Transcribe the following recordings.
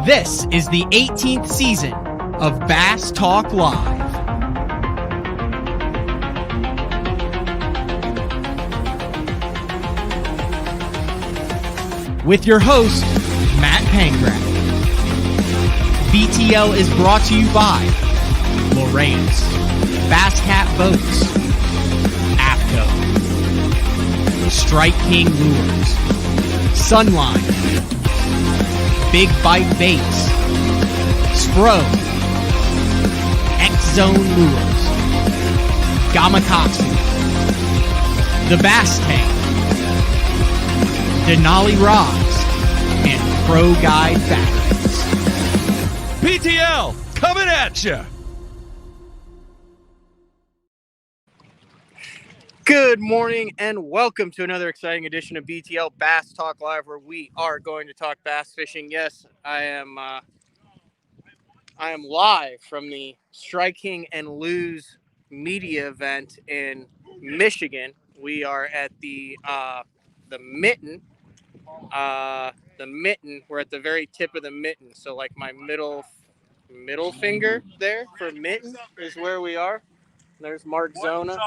This is the 18th season of Bass Talk Live. With your host, Matt Pankrat. BTL is brought to you by Lorraine's, Bass Cat Boats, AFCO, Strike King Lures, Sunline, Big Bite Baits, Spro, X-Zone Lures, Gamakatsu, The Bass Tank, Denali Rods, and Pro Guide Batteries. PTL, coming at you. Good morning and welcome to another exciting edition of BTL Bass Talk Live, where we are going to talk bass fishing. Yes, I am live from the Strike King and Lose media event in Michigan. We are at the mitten. The mitten. We're at the very tip of the mitten. So like my middle finger there for mitten is where we are. There's Mark Zona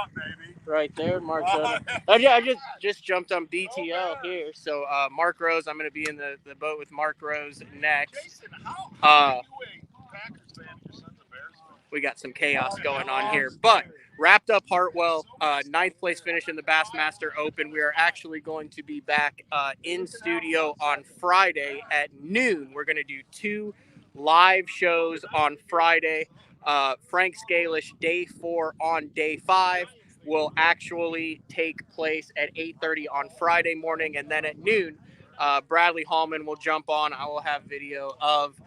right there. Mark Zona. I just jumped on BTL here. So Mark Rose, I'm going to be in the boat with Mark Rose next. Jason, how are you doing, Packers fan? Your son's a Bears fan. We got some chaos going on here. But wrapped up Hartwell, ninth place finish in the Bassmaster Open. We are actually going to be back in studio on Friday at noon. We're going to do 2 live shows on Friday. Frank Scalish, day 4 on day 5 will actually take place at 8:30 on Friday morning. And then at noon, Bradley Hallman will jump on. I will have video of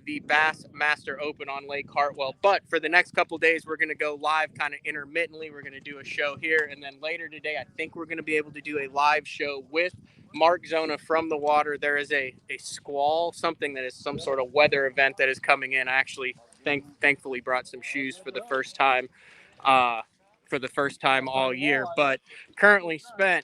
the Bassmaster Open on Lake Hartwell. But for the next couple of days, we're going to go live kind of intermittently. We're going to do a show here. And then later today, I think we're going to be able to do a live show with Mark Zona from the water. There is a squall, something that is some sort of weather event that is coming in. I actually thankfully brought some shoes for the first time all year, but currently spent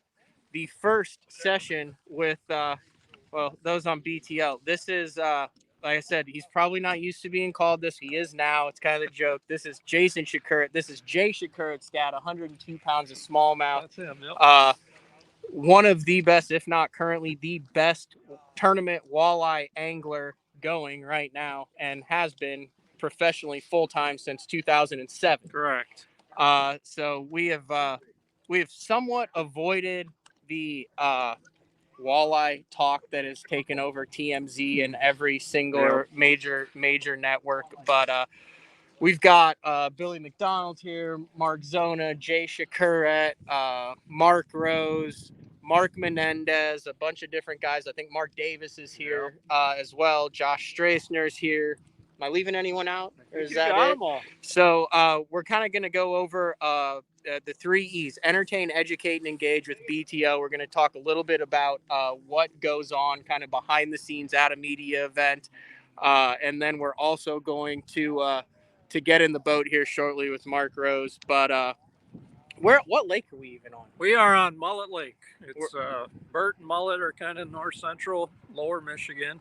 the first session with those on BTL. This is like I said, he's probably not used to being called this. He is now. It's kind of a joke. This is Jason Shakur. This is Jay Shakur stat, 102 pounds of smallmouth. That's him, yep. One of the best, if not currently the best tournament walleye angler going right now, and has been professionally full-time since 2007. Correct. So we have somewhat avoided the walleye talk that has taken over TMZ and every single major network. But we've got Billy McDonald here, Mark Zona, Jay Shakur, Mark Rose, Mark Menendez, a bunch of different guys. I think Mark Davis is here as well. Josh Strassner's here. Am I leaving anyone out? Or is that it? So we're kind of going to go over the 3 E's: entertain, educate, and engage with BTO. We're going to talk a little bit about what goes on kind of behind the scenes at a media event. And then we're also going to get in the boat here shortly with Mark Rose. But what lake are we even on? We are on Mullet Lake. It's Burt and Mullet are kind of north central, lower Michigan.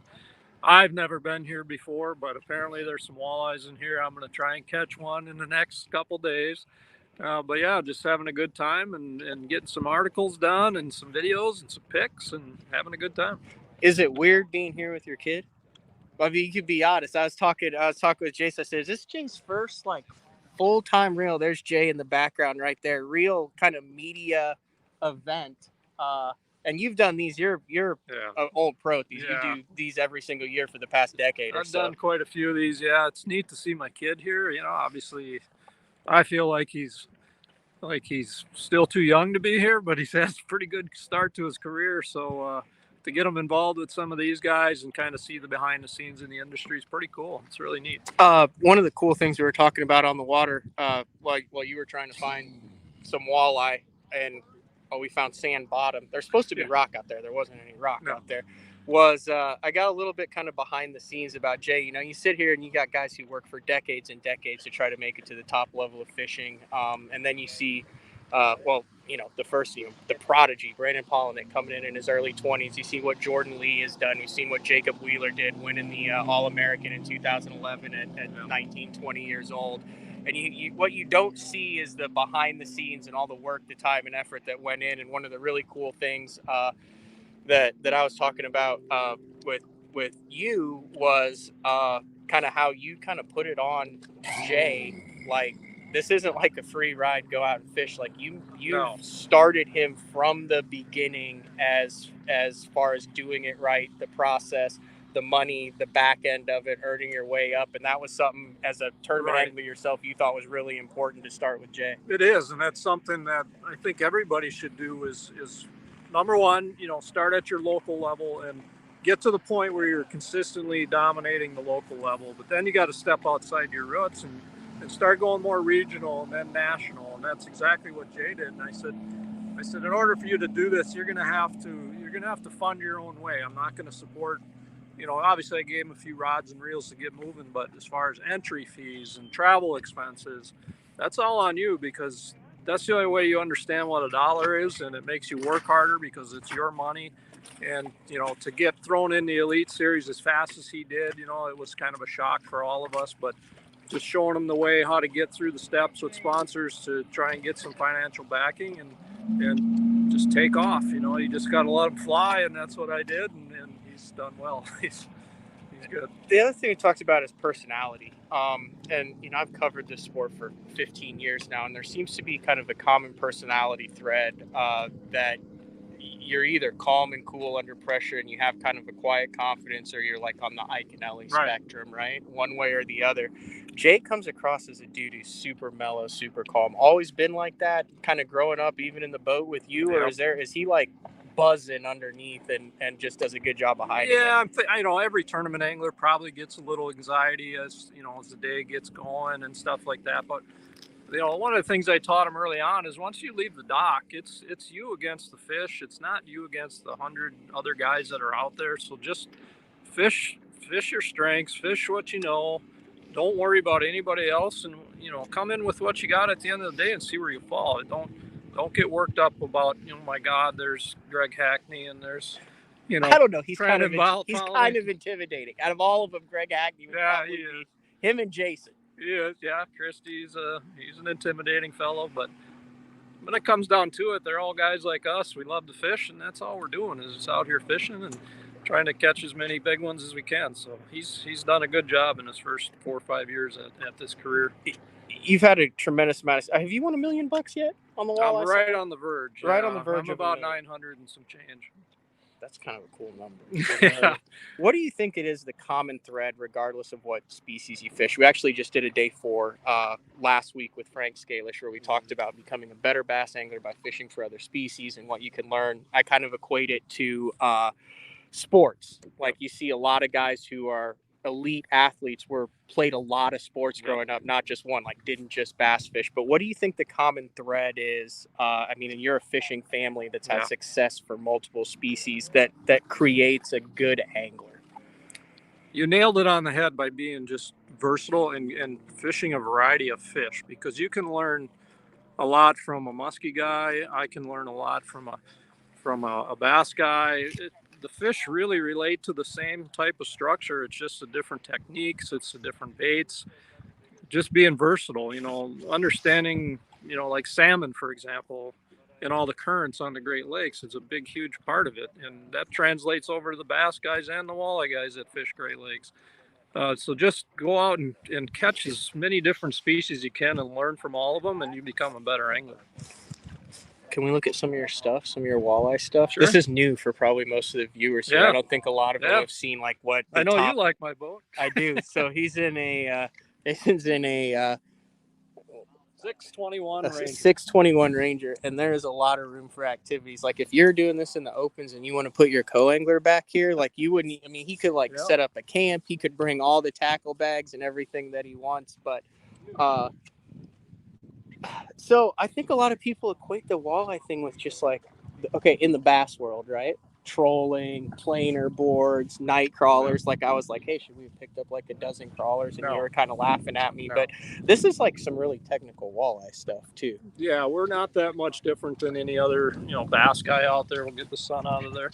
I've never been here before, but apparently there's some walleyes in here. I'm going to try and catch one in the next couple days. But yeah, just having a good time and getting some articles done and some videos and some pics and having a good time. Is it weird being here with your kid? I mean, you could be honest. I was talking with Jason. I said, "Is this Jay's first full-time real?" There's Jay in the background right there. Real kind of media event. And you've done these. You're an old pro at these. Yeah. You do these every single year for the past decade or so. I've done quite a few of these. Yeah, it's neat to see my kid here. You know, obviously, I feel like he's still too young to be here, but he's had a pretty good start to his career. So to get him involved with some of these guys and kind of see the behind the scenes in the industry is pretty cool. It's really neat. One of the cool things we were talking about on the water, while you were trying to find some walleye, and we found sand bottom. There's supposed to be rock out there. There wasn't any rock out there. I got a little bit kind of behind the scenes about Jay. You know, you sit here and you got guys who work for decades and decades to try to make it to the top level of fishing. And then you see the first, the prodigy, Brandon Polinick, coming in his early 20s. You see what Jordan Lee has done. You've seen what Jacob Wheeler did, winning the All-American in 2011 at 19, 20 years old. And what you don't see is the behind the scenes and all the work, the time and effort that went in. And one of the really cool things that I was talking about with you was kind of how you kind of put it on Jay, like, this isn't like a free ride, go out and fish. Like you started him from the beginning as far as doing it right, the process, the money, the back end of it, earning your way up. And that was something, as a tournament angler yourself, you thought was really important to start with Jay. It is, and that's something that I think everybody should do is number one, start at your local level and get to the point where you're consistently dominating the local level. But then you got to step outside your roots and start going more regional and then national. And that's exactly what Jay did. And I said, in order for you to do this, you're going to have to fund your own way. I'm not going to support, obviously I gave him a few rods and reels to get moving, but as far as entry fees and travel expenses, that's all on you, because that's the only way you understand what a dollar is, and it makes you work harder because it's your money. And, to get thrown in the Elite Series as fast as he did, it was kind of a shock for all of us, but just showing them the way how to get through the steps with sponsors to try and get some financial backing and just take off. You just got to let him fly, and that's what I did, and he's done well. He's good. The other thing we talked about is personality. And, I've covered this sport for 15 years now, and there seems to be kind of a common personality thread that you're either calm and cool under pressure and you have kind of a quiet confidence, or you're like on the Ike and Ellie spectrum, right? One way or the other. Jay comes across as a dude who's super mellow, super calm. Always been like that, kind of growing up, even in the boat with you, or is he like buzzing underneath and just does a good job of hiding it? Every tournament angler probably gets a little anxiety as the day gets going and stuff like that. But one of the things I taught him early on is once you leave the dock, it's you against the fish. It's not you against the 100 other guys that are out there. So just fish your strengths, fish what you know. Don't worry about anybody else, and come in with what you got at the end of the day and see where you fall. Don't get worked up about, my God, there's Greg Hackney and there's, I don't know. He's kind of intimidating. Out of all of them, Greg Hackney would probably be him and Jason. Yeah. Christie's he's an intimidating fellow, but when it comes down to it, they're all guys like us. We love to fish, and that's all we're doing is just out here fishing and trying to catch as many big ones as we can. So he's done a good job in his first 4 or 5 years at this career. You've had a tremendous amount of. Have you won $1 million yet on the walleye? I'm right on the verge. Right on the verge. I'm about 900 and some change. That's kind of a cool number. What do you think it is, the common thread, regardless of what species you fish? We actually just did a day 4 last week with Frank Scalish, where we talked about becoming a better bass angler by fishing for other species and what you can learn. I kind of equate it to sports. Like, you see a lot of guys who are elite athletes played a lot of sports growing up, not just one, like didn't just bass fish. But what do you think the common thread is? And you're a fishing family that's had success for multiple species that creates a good angler. You nailed it on the head by being just versatile and fishing a variety of fish, because you can learn a lot from a musky guy. I can learn a lot from a bass guy. The fish really relate to the same type of structure. It's just a different techniques. It's a different baits. Just being versatile, understanding, like salmon, for example, and all the currents on the Great Lakes. It's a big, huge part of it. And that translates over to the bass guys and the walleye guys that fish Great Lakes. So just go out and catch as many different species you can and learn from all of them, and you become a better angler. Can we look at some of your stuff, some of your walleye stuff? Sure. This is new for probably most of the viewers here. I don't think a lot of them have seen like what. I know you like my boat. I do. So he's in a 621 Ranger. 621 Ranger, and there is a lot of room for activities. Like, if you're doing this in the opens and you want to put your co-angler back here, like, you wouldn't. He could set up a camp. He could bring all the tackle bags and everything that he wants, but. So I think a lot of people equate the walleye thing with just like, okay, in the bass world, right? trolling, planer boards, night crawlers. Like I was like, hey, should we have picked up like a dozen crawlers? And you were kind of laughing at me. But this is like some really technical walleye stuff too. Yeah, we're not that much different than any other, bass guy out there. We'll get the sun out of there.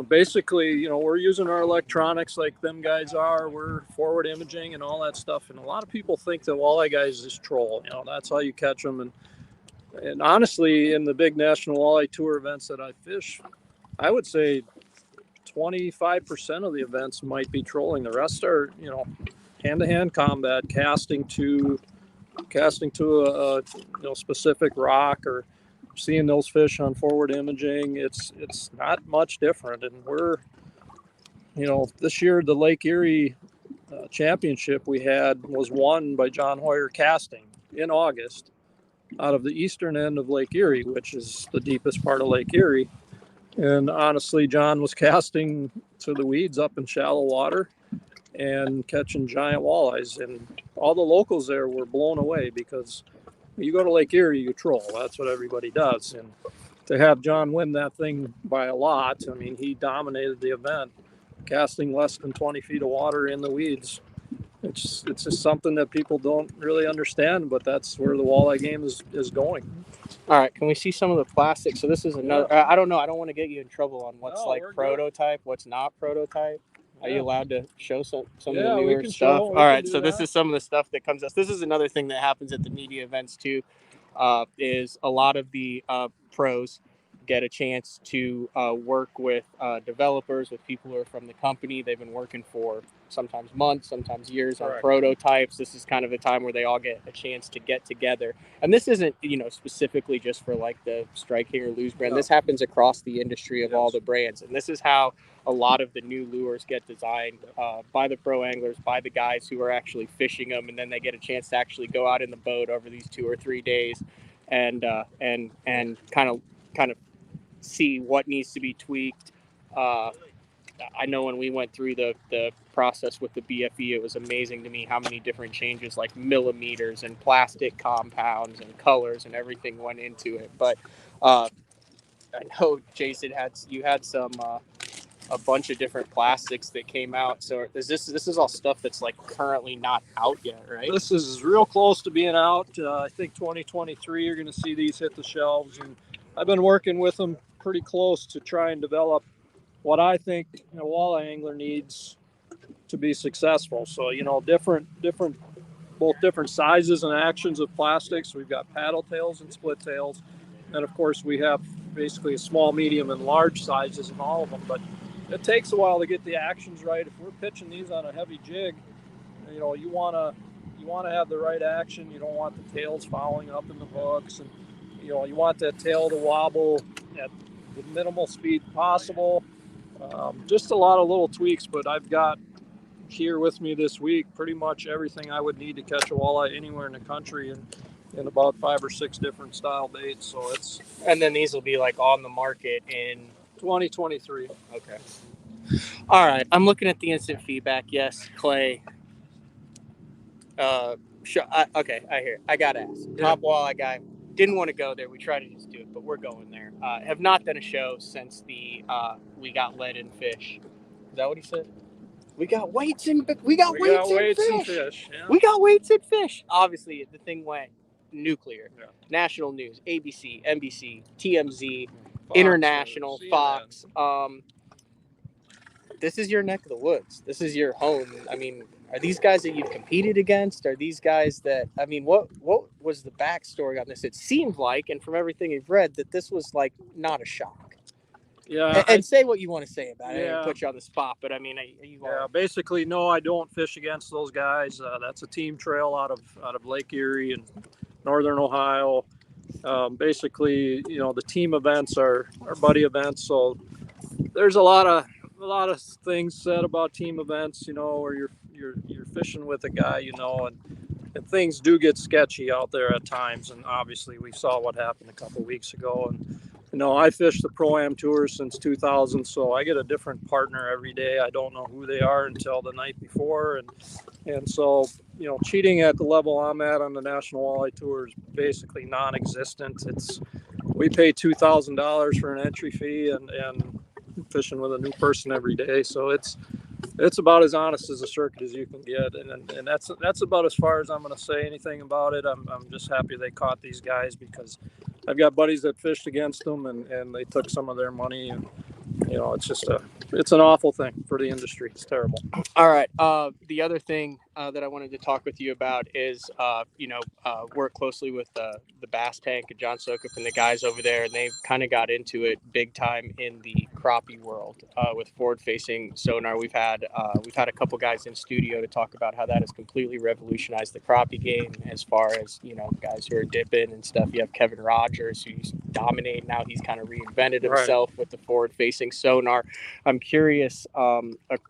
Basically, we're using our electronics like them guys are. We're forward imaging and all that stuff. And a lot of people think that walleye guys just troll. That's how you catch them. And honestly, in the big national walleye tour events that I fish, I would say 25% of the events might be trolling. The rest are, hand-to-hand combat, casting to a specific rock or seeing those fish on forward imaging. It's not much different. And we're, this year the Lake Erie championship we had was won by John Hoyer Casting in August out of the eastern end of Lake Erie, which is the deepest part of Lake Erie. And honestly, John was casting to the weeds up in shallow water and catching giant walleyes. And all the locals there were blown away because you go to Lake Erie, you troll. That's what everybody does. And to have John win that thing by a lot, I mean, he dominated the event, casting less than 20 feet of water in the weeds. It's just something that people don't really understand, but that's where the walleye game is going. All right, can we see some of the plastic? So this is another. I don't know. I don't want to get you in trouble on what's prototype, what's not prototype. Are you allowed to show some of the newer stuff? All right, so this is some of the stuff that comes up. This is another thing that happens at the media events too. Is a lot of the pros get a chance to work with developers, with people who are from the company. They've been working for sometimes months, sometimes years on prototypes. This is kind of the time where they all get a chance to get together. And this isn't, specifically just for like the Strike King or Lose brand. This happens across the industry of all the brands. And this is how a lot of the new lures get designed by the pro anglers, by the guys who are actually fishing them. And then they get a chance to actually go out in the boat over these 2 or 3 days and kind of see what needs to be tweaked. I know when we went through the process with the BFE, it was amazing to me how many different changes, like millimeters and plastic compounds and colors and everything went into it. But I know, Jason, you had some a bunch of different plastics that came out. So this is all stuff that's like currently not out yet, right? This is real close to being out. I think 2023 you're going to see these hit the shelves, and I've been working with them pretty close to try and develop what I think a walleye angler needs to be successful. So, both different sizes and actions of plastics. We've got paddle tails and split tails. And of course we have basically a small, medium, and large sizes in all of them. But it takes a while to get the actions right. If we're pitching these on a heavy jig, you want to have the right action. You don't want the tails fouling up in the hooks, and you want that tail to wobble at the minimal speed possible. Just a lot of little tweaks, but I've got here with me this week pretty much everything I would need to catch a walleye anywhere in the country, and in about 5 or 6 different style baits. So and then these will be like on the market in 2023. Okay. All right. I'm looking at the instant feedback. Yes, Clay. Okay, I hear it. I got to ask. Top walleye guy. Didn't want to go there. We tried to just do it, but we're going there. Have not done a show since the we got lead in fish. Is that what he said? We got weights in fish. Yeah. We got weights in fish. Obviously, the thing went nuclear. Yeah. National news, ABC, NBC, TMZ, Fox, International, Fox. This is your neck of the woods. This is your home. I mean, are these guys that you've competed against? Are these guys that, I mean, what was the backstory on this? It seemed like, and from everything you've read, that this was like not a shock. Yeah. And say what you want to say about it. I put you on the spot, but I mean, basically, no, I don't fish against those guys. That's a team trail out of Lake Erie and Northern Ohio. Basically, the team events are buddy events. So there's a lot of things said about team events, where you're fishing with a guy, and things do get sketchy out there at times. And obviously we saw what happened a couple of weeks ago. And, I fished the Pro-Am Tour since 2000, so I get a different partner every day. I don't know who they are until the night before. And so, cheating at the level I'm at on the National Walleye Tour is basically non-existent. We pay $2,000 for an entry fee, and fishing with a new person every day. So it's about as honest as a circuit as you can get, and that's about as far as I'm going to say anything about it. I'm just happy they caught these guys, because I've got buddies that fished against them, and they took some of their money, and it's an awful thing for the industry. It's terrible. All right. The other thing that I wanted to talk with you about is, work closely with the Bass Tank and John Sokup and the guys over there, and they kind of got into it big time in the crappie world with forward-facing sonar. We've had a couple guys in studio to talk about how that has completely revolutionized the crappie game, as far as guys who are dipping and stuff. You have Kevin Rogers, who's dominating now. He's kind of reinvented himself with the forward-facing sonar. I'm curious,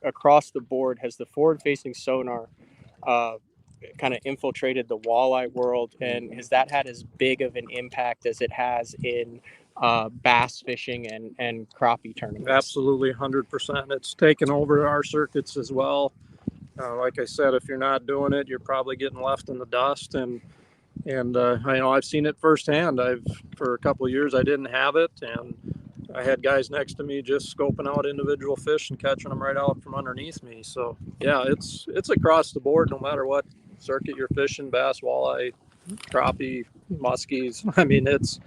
across the board, has the forward-facing sonar kind of infiltrated the walleye world, and has that had as big of an impact as it has in bass fishing and crappie tournaments? Absolutely, 100%. It's taken over our circuits as well. Like I said, if you're not doing it, you're probably getting left in the dust, and I've seen it firsthand. For a couple of years I didn't have it, and I had guys next to me just scoping out individual fish and catching them right out from underneath me. So yeah, it's across the board, no matter what circuit you're fishing, bass, walleye, crappie, muskies. I mean, it's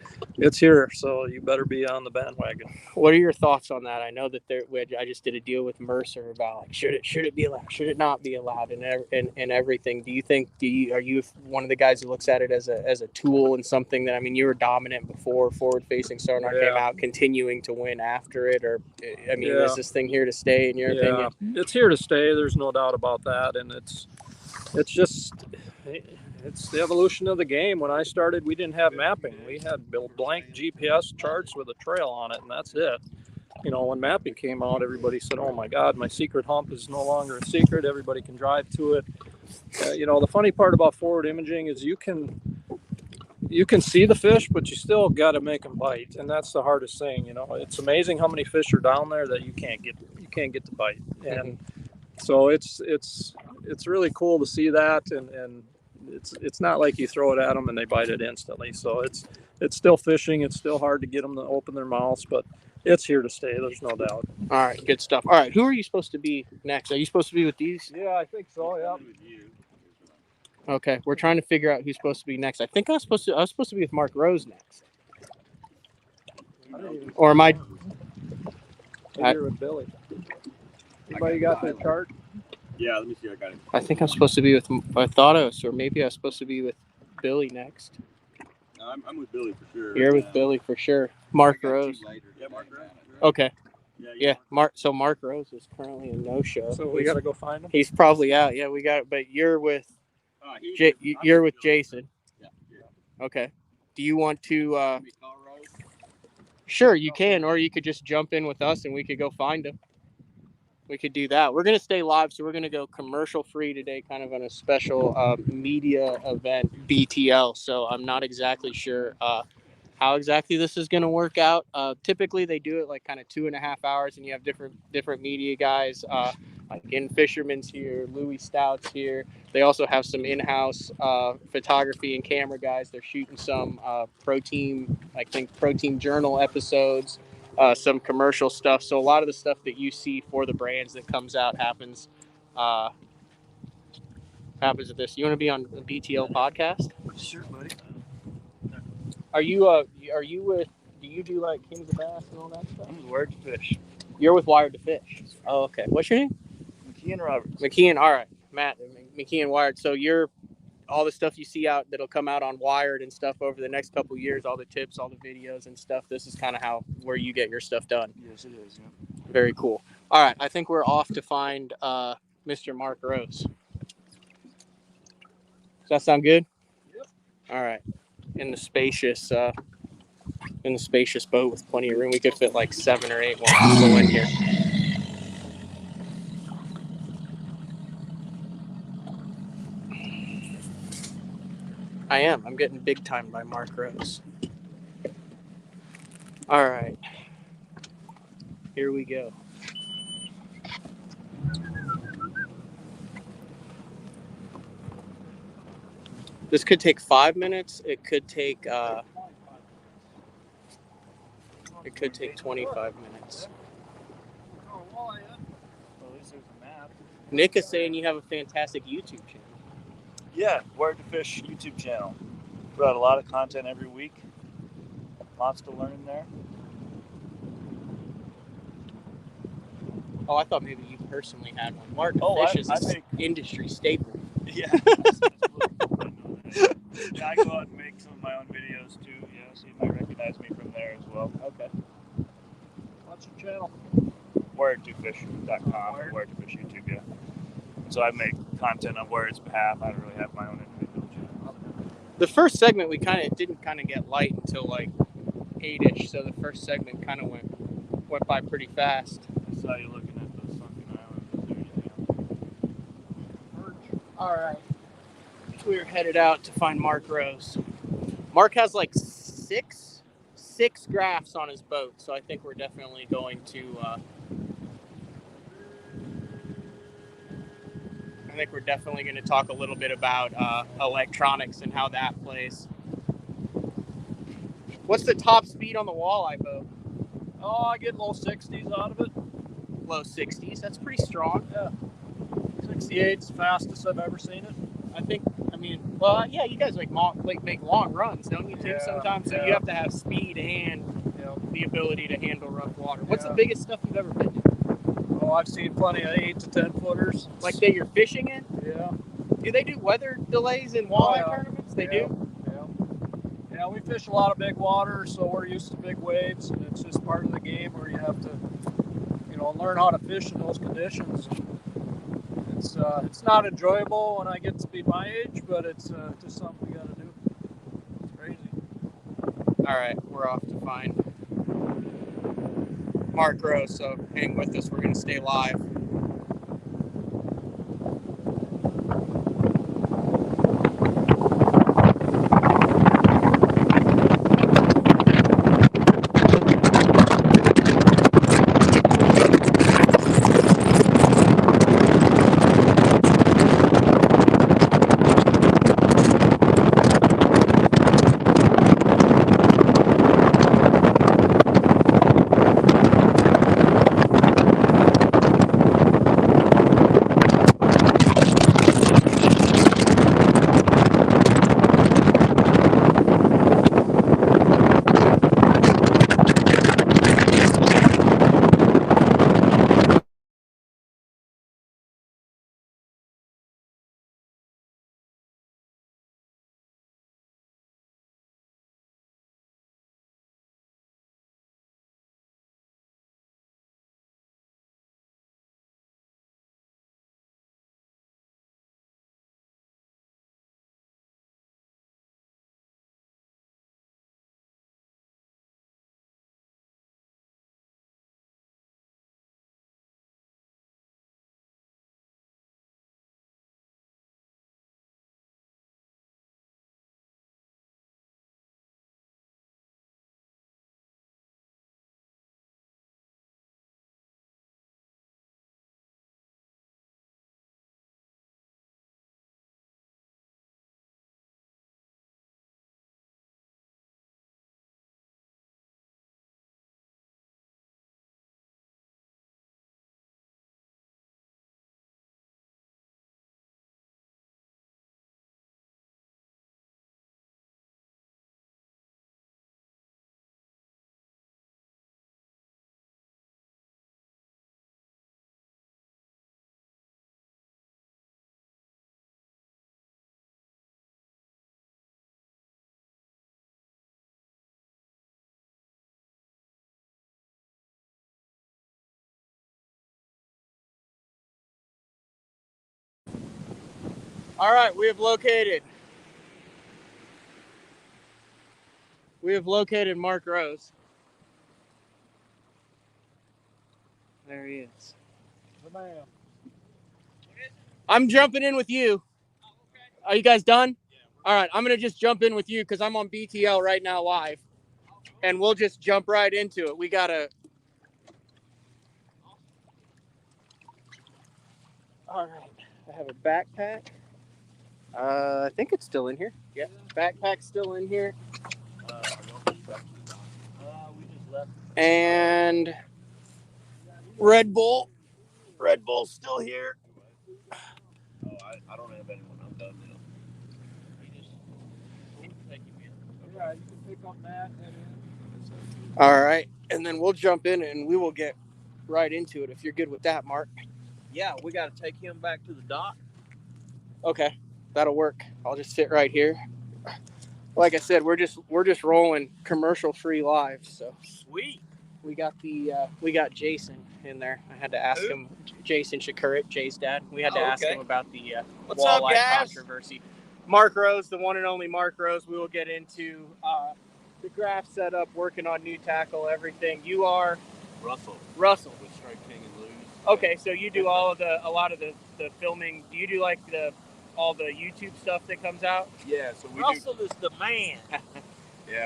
here, so you better be on the bandwagon. What are your thoughts on that? I know that I just did a deal with Mercer about, like, should it be allowed, should it not be allowed, and everything. Are you one of the guys who looks at it as a tool and something that, I mean, you were dominant before forward-facing sonar came out, continuing to win after it, or I mean, is this thing here to stay in your opinion? It's here to stay. There's no doubt about that, and it's the evolution of the game. When I started, we didn't have mapping. We had blank GPS charts with a trail on it, and that's it. When mapping came out, everybody said, "Oh my God, my secret hump is no longer a secret. Everybody can drive to it." The funny part about forward imaging is you can see the fish, but you still got to make them bite, and that's the hardest thing. It's amazing how many fish are down there that you can't get to bite, and so it's really cool to see that, and it's not like you throw it at them and they bite it instantly. So it's still fishing. It's still hard to get them to open their mouths, but it's here to stay. There's no doubt. All right, good stuff. All right, who are you supposed to be next? Are you supposed to be with these? Yeah, I think so. Yeah. Okay, we're trying to figure out who's supposed to be next. I think I was supposed to be with Mark Rose next. Or am I? You're with Billy. Anybody got that chart? Yeah, let me see. I got it. I think I'm supposed to be with Arthados, or maybe I was supposed to be with Billy next. No, I'm with Billy for sure. You're with Billy for sure. Mark Rose. Yeah, Mark Rose. Okay. Yeah. Mark Rose is currently a no-show. So we got to go find him. He's probably out. Yeah, we got it. But you're with you're with Jason. Yeah. Okay. Do you want to? Sure, you can, or you could just jump in with us and we could go find him. We could do that. We're going to stay live, so we're going to go commercial free today, kind of on a special media event, BTL. So I'm not exactly sure how exactly this is going to work out. Typically, they do it like kind of 2.5 hours, and you have different media guys, like In Fisherman's here, Louis Stout's here. They also have some in-house photography and camera guys. They're shooting some Protein Journal episodes. Some commercial stuff. So a lot of the stuff that you see for the brands that comes out happens at this. You want to be on the BTL podcast? Sure, buddy. Are you with? Do you do like Kings of Bass and all that stuff? I'm with Wired to Fish. You're with Wired to Fish. Oh, okay. What's your name? McKeon Roberts. McKeon. All right, Matt. McKeon Wired. So you're all the stuff you see out that'll come out on Wired and stuff over the next couple of years, all the tips, all the videos and stuff. This is kind of where you get your stuff done. Yes, it is. Yeah. Very cool. All right, I think we're off to find Mr. Mark Rose. Does that sound good? Yep. All right. In the spacious boat with plenty of room, we could fit like 7 or 8 more people in here. I am. I'm getting big time by Mark Rose. All right. Here we go. This could take 5 minutes. It could take 25 minutes. there's a map. Nick is saying you have a fantastic YouTube channel. Yeah, Where to Fish YouTube channel. Put out a lot of content every week. Lots to learn in there. Oh, I thought maybe you personally had one. Mark Fish is an industry staple. Yeah. Yeah, I go out and make some of my own videos too. Yeah, so you might recognize me from there as well. Okay. What's your channel? WhereToFish.com or Where to Fish YouTube, yeah. So I make content on Where's behalf. I don't really have my own individual channel. The first segment we didn't get light until like 8-ish, so the first segment kind of went by pretty fast. I saw you looking at the sunken island. All right. We're headed out to find Mark Rose. Mark has like six graphs on his boat, so I think we're definitely going to. I think we're definitely going to talk a little bit about electronics and how that plays. What's the top speed on the walleye boat? Oh, I get low 60s out of it. Low 60s. That's pretty strong. Yeah. 68's the fastest I've ever seen it. Well, yeah, you guys make long runs, don't you, Tim? Yeah, Sometimes, so you have to have speed and the ability to handle rough water. What's the biggest stuff you've ever been to? Oh, I've seen plenty of 8 to 10 footers. Like that you're fishing in? Yeah. Do they do weather delays in walleye tournaments? They do? Yeah, we fish a lot of big water, so we're used to big waves, and it's just part of the game where you have to, learn how to fish in those conditions. It's not enjoyable when I get to be my age, but it's just something we got to do. It's crazy. All right, we're off to find Mark Rose, so hang with us. We're going to stay live. All right, we have located Mark Rose. There he is. I'm jumping in with you. Are you guys done? All right, I'm going to just jump in with you because I'm on BTL right now live. And we'll just jump right into it. We got to... All right, I have a backpack. I think it's still in here. Yeah, backpack's still in here. We just left. And Red Bull Red Bull's still here. Oh, I don't have anyone. I'm done now. Yeah, you can pick up Matt. All right, and then we'll jump in and we will get right into it if you're good with that, Mark. Yeah, we got to take him back to the dock. Okay, that'll work. I'll just sit right here. Like I said, we're just rolling commercial free live. So Sweet. we got Jason in there. I had to ask him, Jason Shakur, Jay's dad. We had to ask him about the What's up, walleye guys? controversy. Mark Rose, the one and only Mark Rose. We will get into the graph setup, working on new tackle, everything. You are Russell Russell. with Strike King and Lou's. Okay, so you do a lot of the filming. Do you do like all the YouTube stuff that comes out? Yeah, so we Russell is the man.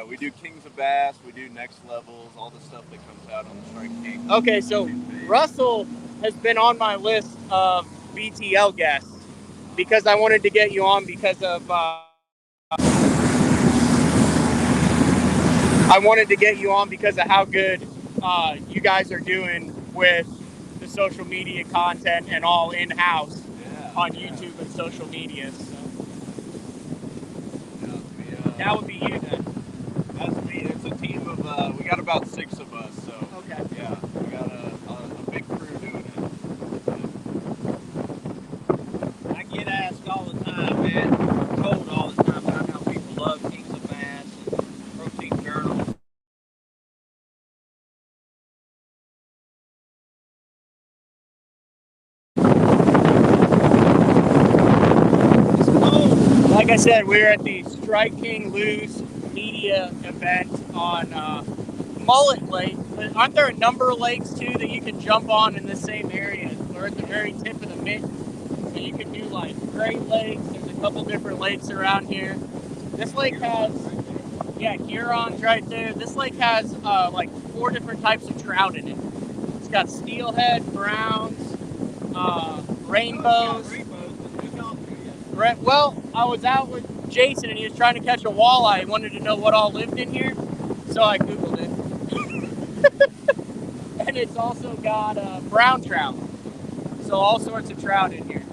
we do Kings of Bass, we do Next Levels, all the stuff that comes out on the Strike King. Okay, so Russell has been on my list of BTL guests because I wanted to get you on because of how good you guys are doing with the social media content and all in-house on YouTube and social media. So. That would be you then. That's me. It's a team of, we got about 6 of us, so Okay. yeah, we got a big crew doing it. I get asked all the time, man. Told all the time about how people love Kings of Bass and Protein Journal. Like I said, we're at the Strike King Lou's media event on Mullet Lake. Aren't there a number of lakes too that you can jump on in the same area? We're at the very tip of the mitten, so you can do like Great Lakes. There's a couple different lakes around here. This lake has, Huron's right there. This lake has like 4 different types of trout in it. It's got steelhead, browns, rainbows. Well, I was out with Jason and he was trying to catch a walleye. He wanted to know what all lived in here, so I Googled it. And it's also got brown trout, so all sorts of trout in here.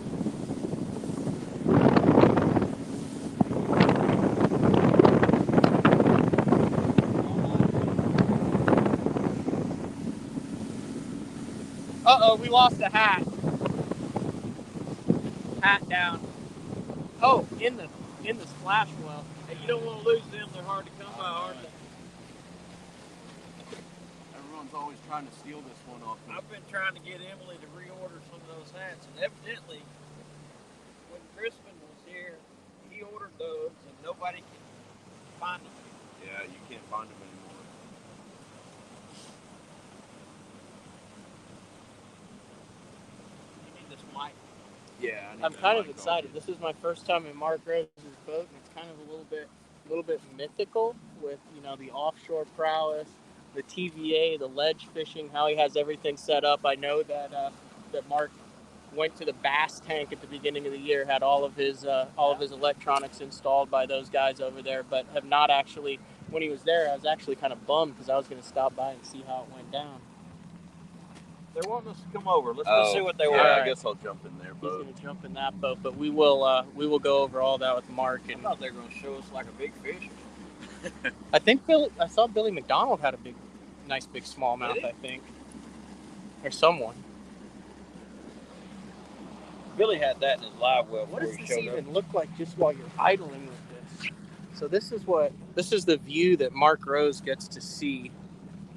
Uh-oh, we lost a hat. Hat down. Oh, in the splash well. Hey, you don't want to lose them. They're hard to come by, aren't they? Everyone's always trying to steal this one off me. I've been trying to get Emily to reorder some of those hats, and evidently, when Crispin was here, he ordered those, and nobody can find them. Yeah, you can't find them anymore. You need this mic. Yeah, I need I'm that kind of mic on. excited. This is my first time in Mark Rose's boat, and it's kind of a little bit mythical with the offshore prowess, the TVA, the ledge fishing, how he has everything set up. I know that Mark went to the bass tank at the beginning of the year, had all of his electronics installed by those guys over there, but have not actually. When he was there, I was actually kind of bummed because I was going to stop by and see how it went down. They're wanting us to come over. Let's go see what they Yeah, want. I guess I'll jump in there, He's but going to jump in that boat, but we will go over all that with Mark. I And thought they were going to show us like a big fish. I saw Billy McDonald had a nice big smallmouth, I think, or someone. Billy had that in his live well What before does he this showed up. even look like just while you're idling with this? So this is the view that Mark Rose gets to see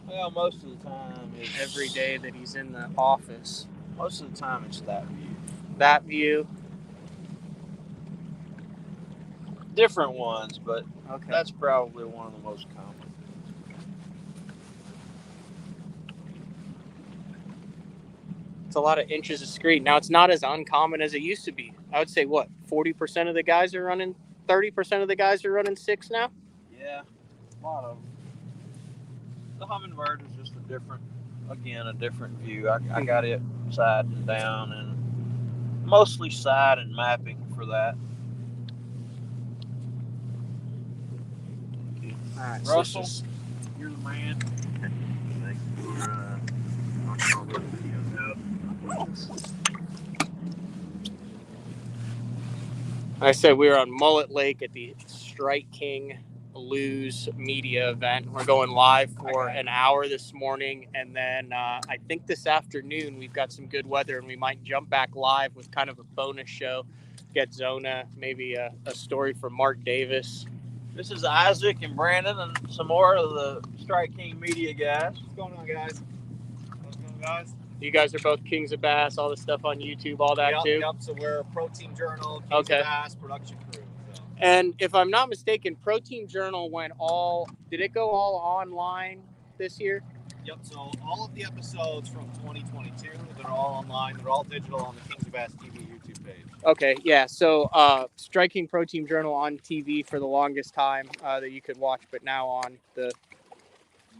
Well, most of the time it's every day that he's in the office. Most of the time it's that view. That view. Different ones, but Okay. that's probably one of the most common. It's a lot of inches of screen. Now it's not as uncommon as it used to be. I would say 40% of the guys are running 30% of the guys are running 6 now. Yeah, a lot of them. The hummingbird is just a different view. I got it side and down, and mostly side and mapping for that. All right, Russell, you're the man. thanks for knocking all those videos out. I said we were on Mullet Lake at the Strike King Lose media event. We're going live for an hour this morning, and then I think this afternoon we've got some good weather, and we might jump back live with kind of a bonus show. Get Zona, maybe a story from Mark Davis. This is Isaac and Brandon and some more of the Strike King media guys. What's going on, guys? You guys are both Kings of Bass, all the stuff on YouTube, all that too? Yep, so we're a Pro Team Journal, Kings of Bass production crew. So. And if I'm not mistaken, Pro Team Journal did it go all online this year? Yep, so all of the episodes from 2022, they're all online. They're all digital on the Kings of Bass TV YouTube page. Okay, yeah. So Striking Pro Team Journal on TV for the longest time that you could watch, but now on the...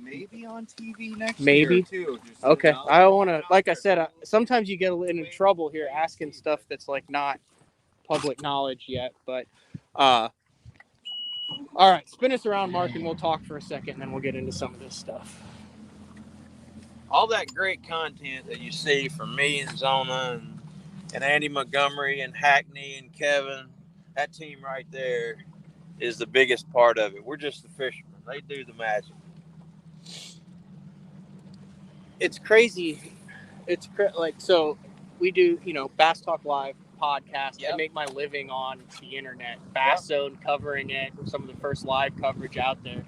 Maybe on TV next year too. Okay, I don't want to, like I said, sometimes you get into trouble here asking stuff that's like not public knowledge yet, but all right, spin us around, Mark, and we'll talk for a second, and then we'll get into some of this stuff. All that great content that you see from me and Zona and Andy Montgomery and Hackney and Kevin, that team right there is the biggest part of it. We're just the fishermen. They do the magic. It's crazy. So we do, Bass Talk Live podcast. Yep. I make my living on the internet. Bass Zone covering it, some of the first live coverage out there.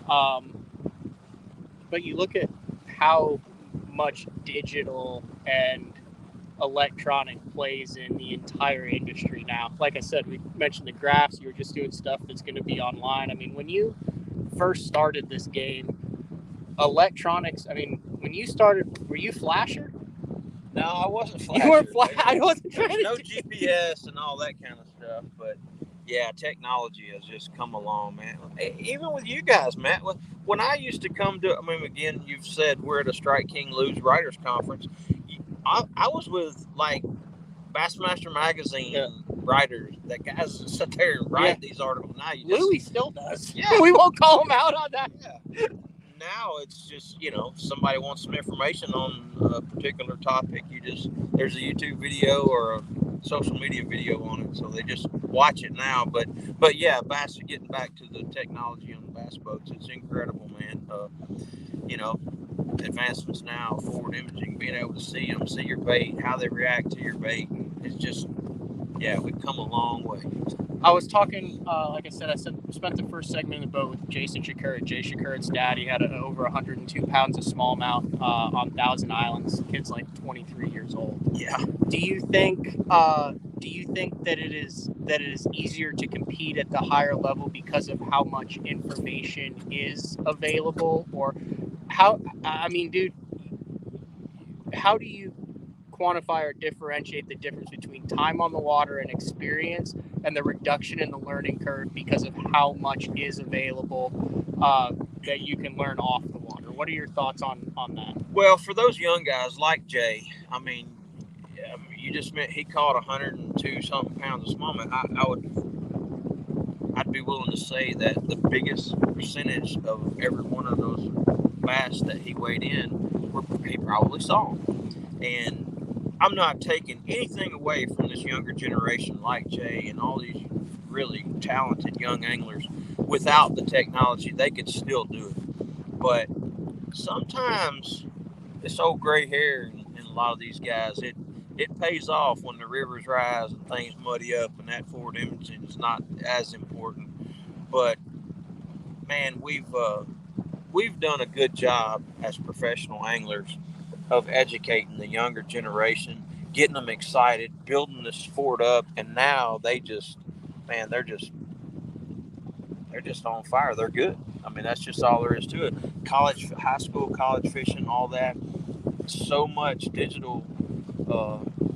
But you look at how much digital and electronic plays in the entire industry now. Like I said, we mentioned the graphs. You were just doing stuff that's going to be online. I mean, when you first started this game, electronics, when you started, were you flasher? No, I wasn't flasher. You weren't flasher? I wasn't trying to... No GPS and all that kind of stuff, but yeah, technology has just come along, man. Even with you guys, Matt, when I used to come to, again, you've said we're at a Strike King Lose Writers Conference. I was with, like, Bassmaster Magazine writers, that guys sit there and write these articles. Now Louis still does. Yeah. We won't call him out on that. Yeah. Now it's just, somebody wants some information on a particular topic. There's a YouTube video or a social media video on it, so they just watch it now. But yeah, bass, getting back to the technology on the bass boats, it's incredible, man. Advancements now, forward imaging, being able to see them, see your bait, how they react to your bait. It's just, we've come a long way. I was talking, like I said, spent the first segment in the boat with Jason Shakur, Jay Shakurat's dad. He had over 102 pounds of smallmouth on Thousand Islands. Kid's like 23 years old. Yeah. Do you think that it is easier to compete at the higher level because of how much information is available, or how do you quantify or differentiate the difference between time on the water and experience and the reduction in the learning curve because of how much is available that you can learn off the water? What are your thoughts on that? Well, for those young guys like Jay, you just meant he caught 102 something pounds of smallmouth. I'd be willing to say that the biggest percentage of every one of those bass that he weighed in, he probably saw them. And I'm not taking anything away from this younger generation like Jay and all these really talented young anglers. Without the technology, they could still do it. But sometimes this old gray hair in a lot of these guys, it pays off when the rivers rise and things muddy up, and that forward imaging is not as important. But man, we've done a good job as professional anglers of educating the younger generation, getting them excited, building the sport up, and now they're just on fire. They're good. That's just all there is to it. High school, college fishing, all that. So much digital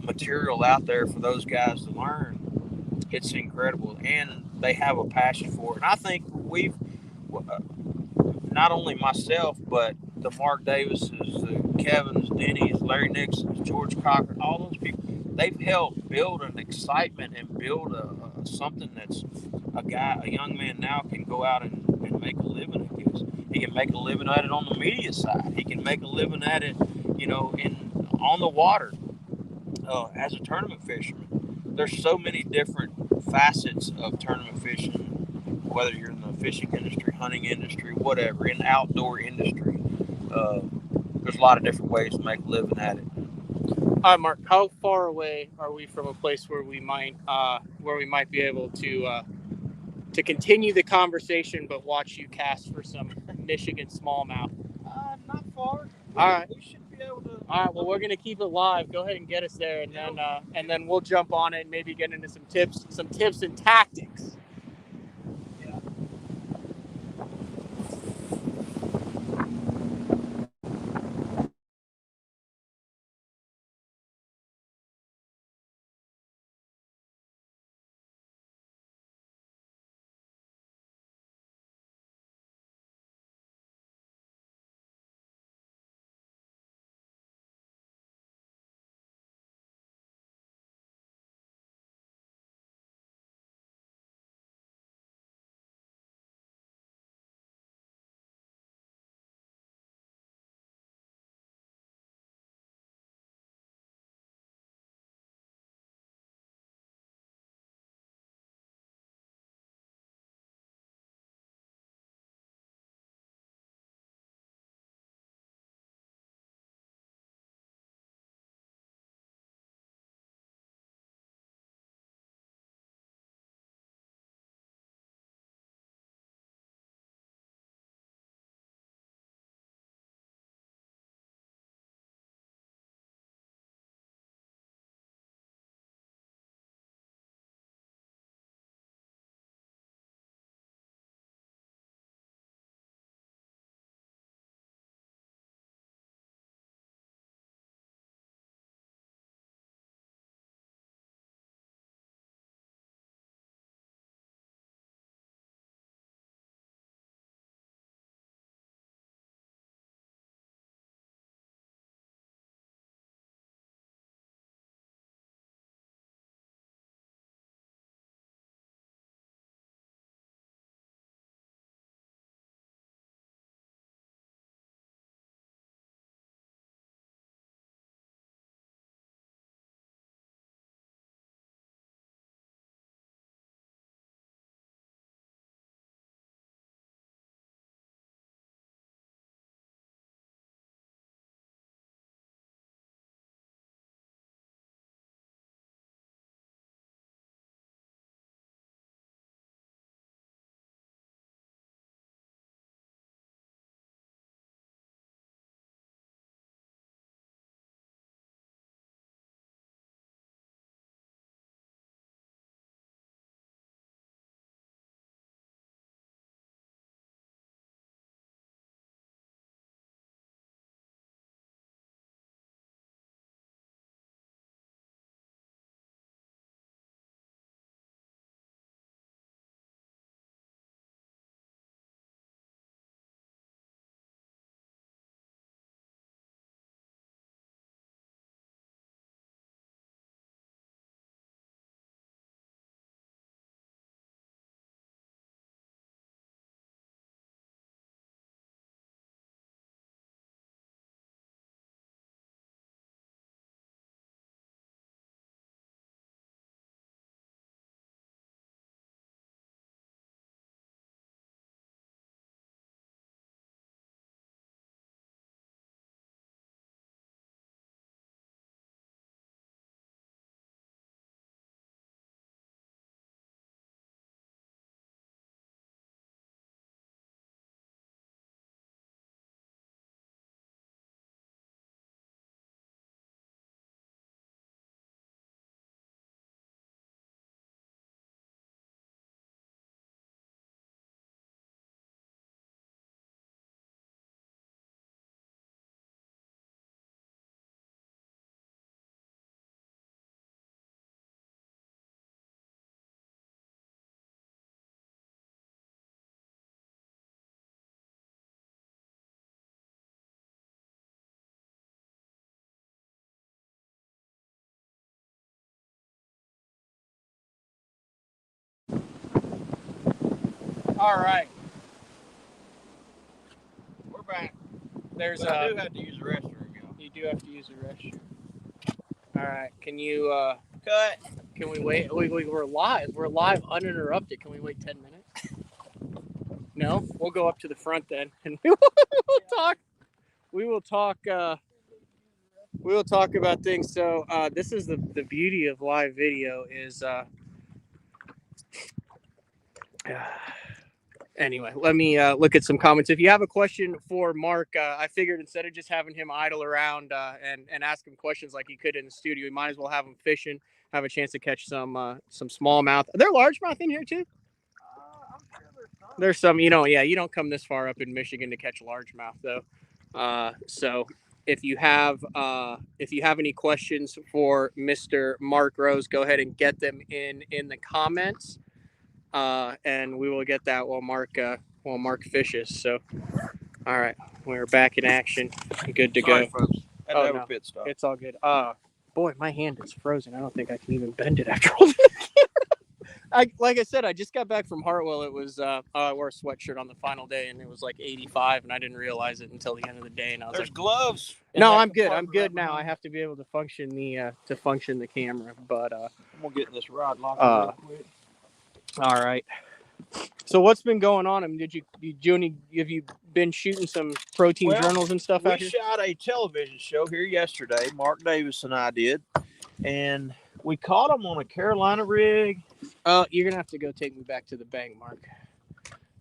material out there for those guys to learn. It's incredible, and they have a passion for it. And I think we've, not only myself, but the Mark Davises, the Kevins, Denny's, Larry Nixon's, George Cocker, all those people, they've helped build an excitement and build something that's a young man now can go out and make a living at this. He can make a living at it on the media side. He can make a living at it, on the water. as a tournament fisherman, there's so many different facets of tournament fishing, whether you're in the fishing industry, hunting industry, whatever, in the outdoor industry. There's a lot of different ways to make a living at it. All right, Mark, how far away are we from a place where we might be able to continue the conversation but watch you cast for some Michigan smallmouth? Not far. All right. We should be able to. All right, well, we're gonna keep it live. Go ahead and get us there, and then we'll jump on it and maybe get into some tips and tactics. Yeah. All right. We're back. There's But I do have to use the restroom, y'all. You do have to use the restroom. All right. Can you Cut. Can we wait? We're live. We're live uninterrupted. Can we wait 10 minutes? No? We'll go up to the front then and we will talk. We will talk about things. So this is the beauty of live video is anyway, let me look at some comments. If you have a question for Mark, I figured instead of just having him idle around and ask him questions like he could in the studio, we might as well have him fishing, have a chance to catch some smallmouth. Are there largemouth in here too? I'm sure There's some, you don't come this far up in Michigan to catch largemouth though. So if you have any questions for Mr. Mark Rose, go ahead and get them in the comments. And we will get that while Mark fishes. So, all right, we're back in action. Good to Sorry, go. folks. Had to Oh, have no. a pit stop. It's all good. Boy, my hand is frozen. I don't think I can even bend it after all. Like I said, I just got back from Hartwell. It was I wore a sweatshirt on the final day, and it was like 85, and I didn't realize it until the end of the day. And I was There's like, gloves. "No, I'm good. I'm good now. I have to be able to function the camera." But I'm gonna get this rod locked real quick. all right. So what's been going on? I mean, have you been shooting some protein journals and stuff out We here? shot a television show here yesterday. Mark Davis and I did, and we caught them on a Carolina rig. You're gonna have to go take me back to the bank, Mark.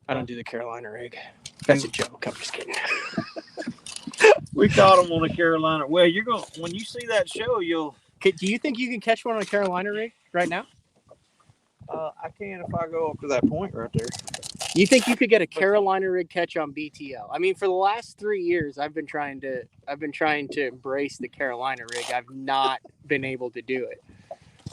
I don't do the Carolina rig. That's a joke. I'm just kidding. We caught them on a Carolina. Well, when you see that show, you'll. Do you think you can catch one on a Carolina rig right now? I can if I go up to that point right there. You think you could get a Carolina rig catch on BTL? I mean, for the last 3 years, I've been trying to embrace the Carolina rig. I've not been able to do it.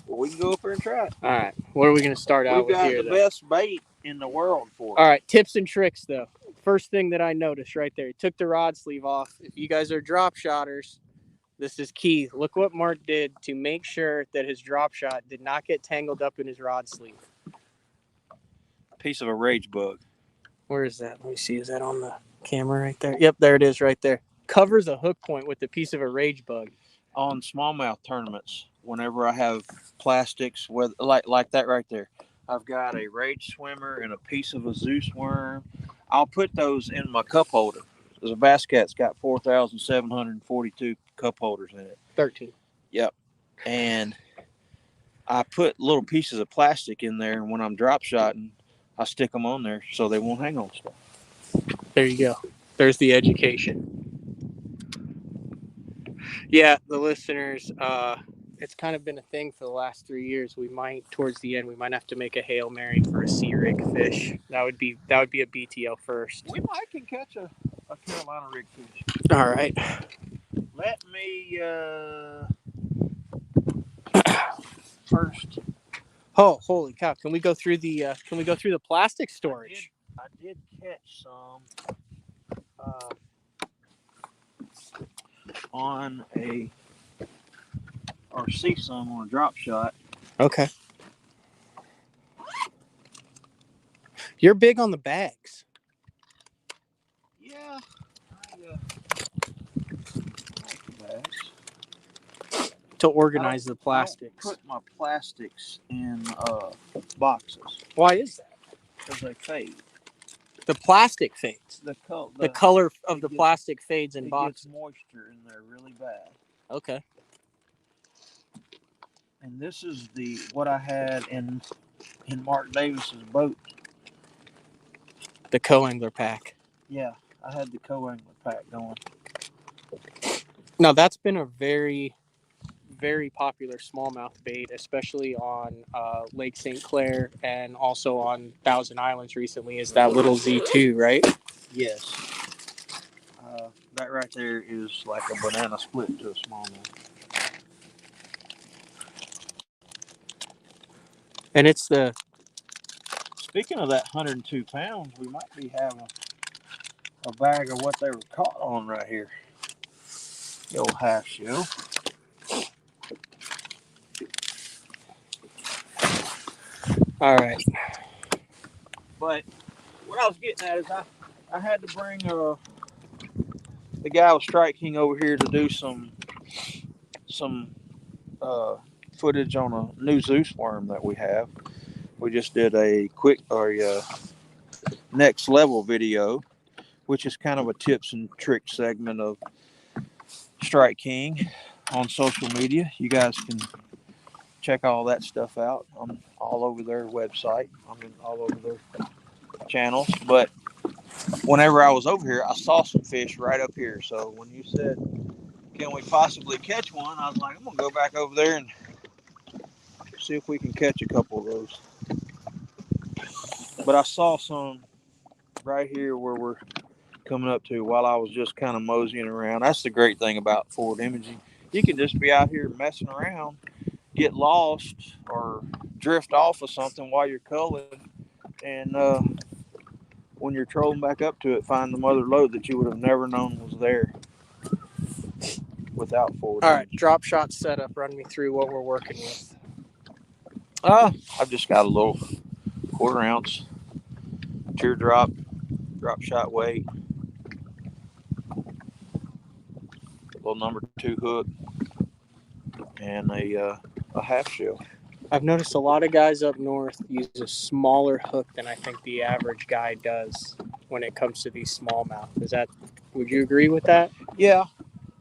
Well, we can go up there and try it. All right, what are we going to start out with here? We've got the best bait in the world for it. All right, tips and tricks though. First thing that I noticed right there, he took the rod sleeve off. If you guys are drop shotters, this is key. Look what Mark did to make sure that his drop shot did not get tangled up in his rod sleeve. Piece of a rage bug. Where is that? Let me see. Is that on the camera right there? Yep, there it is right there. Covers a hook point with a piece of a rage bug. On smallmouth tournaments, whenever I have plastics, like that right there, I've got a rage swimmer and a piece of a Zeus worm. I'll put those in my cup holder. The Bass Cat's got 4,742 cup holders in it. 13. Yep. And I put little pieces of plastic in there, and when I'm drop shotting, I stick them on there so they won't hang on stuff. There you go. There's the education. Yeah, the listeners, it's kind of been a thing for the last 3 years. We might, towards the end, have to make a Hail Mary for a sea rig fish. That would be a BTL first. We might can catch a Carolina rig fish. All right. Let me first. Oh, holy cow! Can we go through the plastic storage? I did catch some see some on a drop shot. Okay. You're big on the bags. Yeah. Bags. To organize the plastics. I don't put my plastics in boxes. Why is that? Because they fade. The plastic fades. The color of the plastic fades in boxes. Gets moisture in there really bad. Okay. And this is what I had in Mark Davis's boat. The co-angler pack. Yeah, I had the co-angler pack going. Now that's been a very, very popular smallmouth bait, especially on Lake St. Clair and also on Thousand Islands recently, is that little Z2, right? Yes. That right there is like a banana split to a smallmouth. And it's the... Speaking of that 102 pounds, we might be having a bag of what they were caught on right here. The old half shell. All right. But what I was getting at is I had to bring the guy with Strike King over here to do some footage on a new Zeus worm that we have. We just did a quick next level video, which is kind of a tips and tricks segment of Strike King on social media. You guys can check all that stuff out. I'm all over their website. I'm all over their channels. But whenever I was over here, I saw some fish right up here. So when you said, can we possibly catch one? I was like, I'm going to go back over there and see if we can catch a couple of those. But I saw some right here where we're coming up to while I was just kind of moseying around. That's the great thing about forward imaging. You can just be out here messing around, get lost or drift off of something while you're culling, and when you're trolling back up to it, find the mother lode that you would have never known was there without forward All right, imaging. drop shot setup. Run me through what we're working with. I've just got a little 1/4 ounce teardrop, drop shot weight, little number 2 hook, and a half shell. I've noticed a lot of guys up north use a smaller hook than I think the average guy does when it comes to these smallmouth. Would you agree with that? Yeah,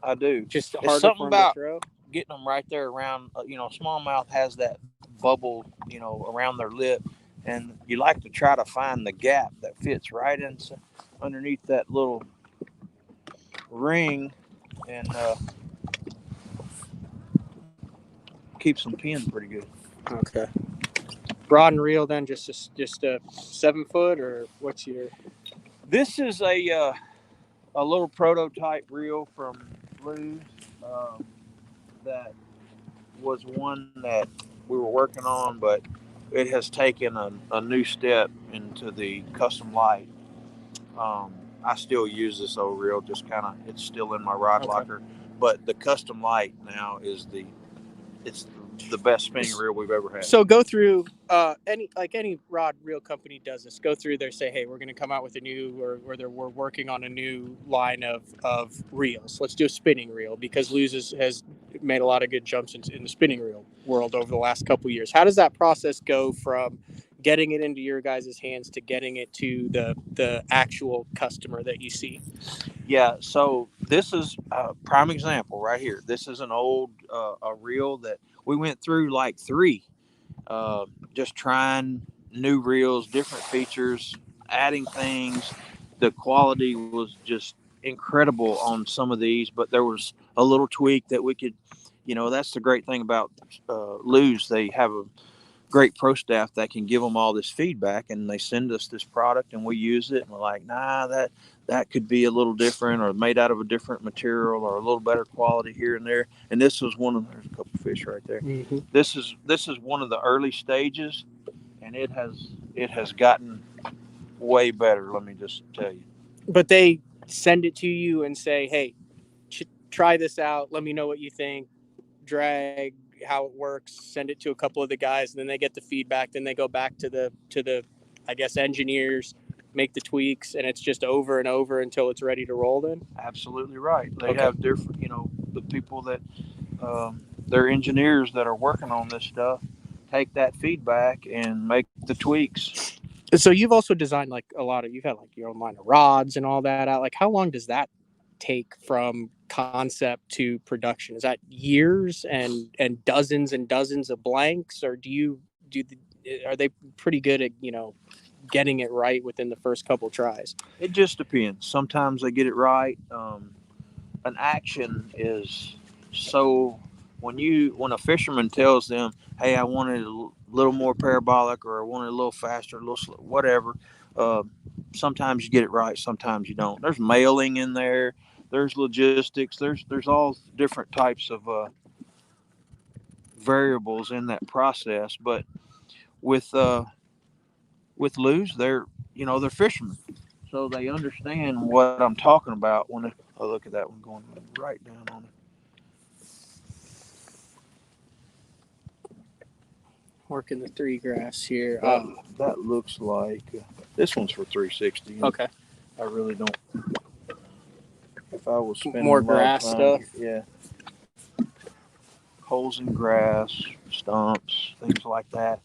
I do. Just It's harder something for them to about throw? getting them right there around, smallmouth has that bubble, around their lip, and you like to try to find the gap that fits right in underneath that little ring, and keeps them pinned pretty good. Okay. Rod and reel then, just a 7 foot, or what's your? This is a little prototype reel from Lew's. That was one that we were working on, but it has taken a new step into the custom light. I still use this old reel, just it's still in my rod locker, but the custom light now is it's the best spinning reel we've ever had. So go through any rod reel company does this. Go through there, say, hey, we're going to come out with a new, or we're working on a new line of reels. Let's do a spinning reel, because Lew's has made a lot of good jumps in the spinning reel world over the last couple of years. How does that process go from getting it into your guys' hands to getting it to the actual customer that you see? Yeah, so this is a prime example right here. This is an old a reel that we went through like 3, just trying new reels, different features, adding things. The quality was just incredible on some of these, but there was a little tweak that we could, that's the great thing about Lew's. They have a great pro staff that can give them all this feedback, and they send us this product and we use it, and we're like, nah, that could be a little different, or made out of a different material, or a little better quality here and there. And this was there's a couple fish right there. Mm-hmm. This is one of the early stages, and it has gotten way better, let me just tell you. But they send it to you and say, hey, try this out, let me know what you think, drag, how it works, send it to a couple of the guys, and then they get the feedback, then they go back to the I guess engineers, make the tweaks, and it's just over and over until it's ready to roll then? Absolutely right. They have different, the people that they're engineers that are working on this stuff take that feedback and make the tweaks. So you've also designed you've had like your own line of rods and all that out. Like, how long does that take from concept to production? Is that years and dozens of blanks, or are they pretty good at getting it right within the first couple tries? It just depends. Sometimes they get it right. An action is so when a fisherman tells them, hey, I wanted a little more parabolic, or I wanted a little faster, a little slow, whatever. Sometimes you get it right, sometimes you don't. There's mailing in there. There's logistics. There's all different types of variables in that process. But with Lew's, they're fishermen, so they understand what I'm talking about when look at that one going right down on it. Working the 3 grass here. That looks like this one's for 360. Okay. I really don't. If I was spending more a lot grass of time, stuff. yeah. holes in grass, stumps, things like that.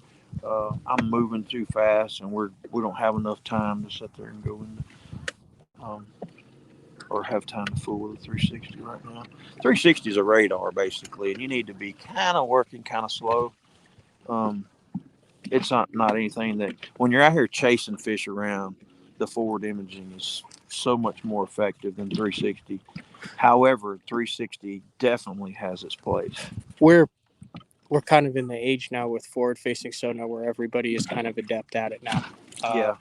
I'm moving too fast, and we don't have enough time to sit there and go in, or have time to fool with a 360 right now. 360 is a radar basically, and you need to be kind of working kind of slow. It's not anything that when you're out here chasing fish around, the forward imaging is so much more effective than 360. However, 360 definitely has its place. We're kind of in the age now with forward-facing sonar where everybody is kind of adept at it now. Yeah.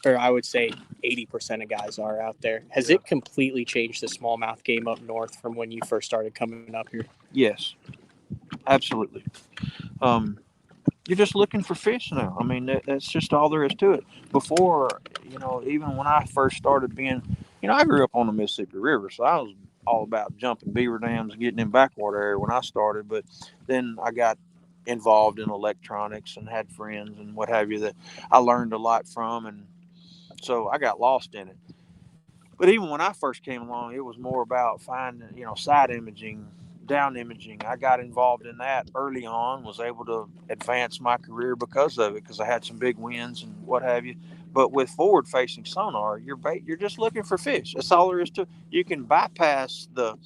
Or I would say 80% of guys are out there. Has it completely changed the smallmouth game up north from when you first started coming up here? Yes, absolutely. You're just looking for fish now. I mean, that's just all there is to it. Before, even when I first started being, I grew up on the Mississippi River, so I was all about jumping beaver dams and getting in backwater area when I started. But then I got involved in electronics and had friends and what have you that I learned a lot from, and so I got lost in it. But even when I first came along, it was more about finding, side imaging, down imaging. I got involved in that early on, was able to advance my career because of it, because I had some big wins and what have you. But with forward-facing sonar, you're just looking for fish. That's all there is to it. You can bypass the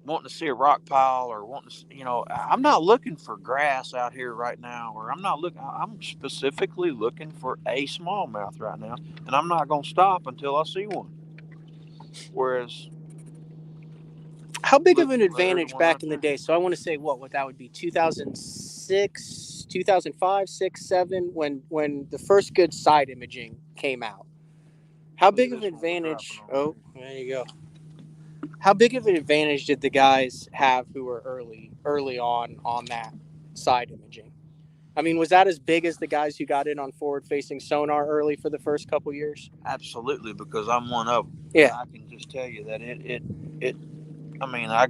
wanting to see a rock pile or wanting to, I'm not looking for grass out here right now, or I'm specifically looking for a smallmouth right now, and I'm not going to stop until I see one. Whereas, how big of an advantage back in the day? So I want to say what that would be 2006, 2005, 6, 7, when the first good side imaging came out. How big of an advantage? Oh, there you go. How big of an advantage did the guys have who were early on that side imaging? I mean, was that as big as the guys who got in on forward-facing sonar early for the first couple years? Absolutely, because I'm one of them. Yeah, I can just tell you that I mean, I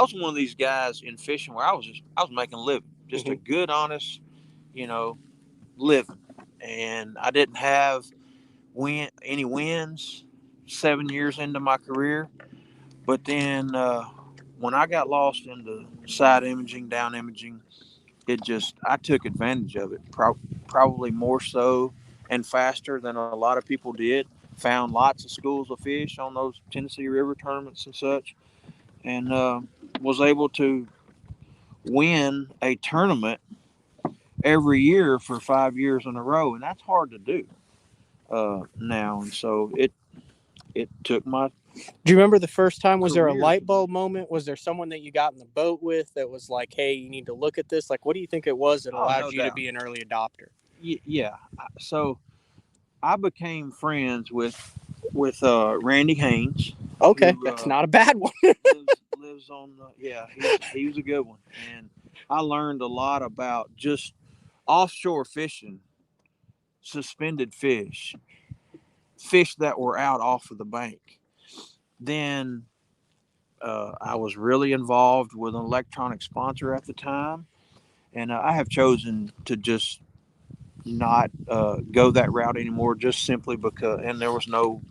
was one of these guys in fishing where I was making a living, just a good, honest, living, and I didn't have any wins 7 years into my career. But then when I got lost into side imaging, down imaging, I took advantage of it, probably more so and faster than a lot of people did. Found lots of schools of fish on those Tennessee River tournaments and such, and was able to win a tournament every year for 5 years in a row, and that's hard to do now. And so it took my. Do you remember the first time? Was there a light bulb moment? Was there someone that you got in the boat with that was like, hey, you need to look at this? Like, what do you think it was that allowed you to be an early adopter? Yeah. So I became friends with Randy Haynes. Okay, that's not a bad one. lives on he was a good one. And I learned a lot about just offshore fishing, suspended fish that were out off of the bank. Then I was really involved with an electronic sponsor at the time, and I have chosen to just not go that route anymore, just simply because, and there was no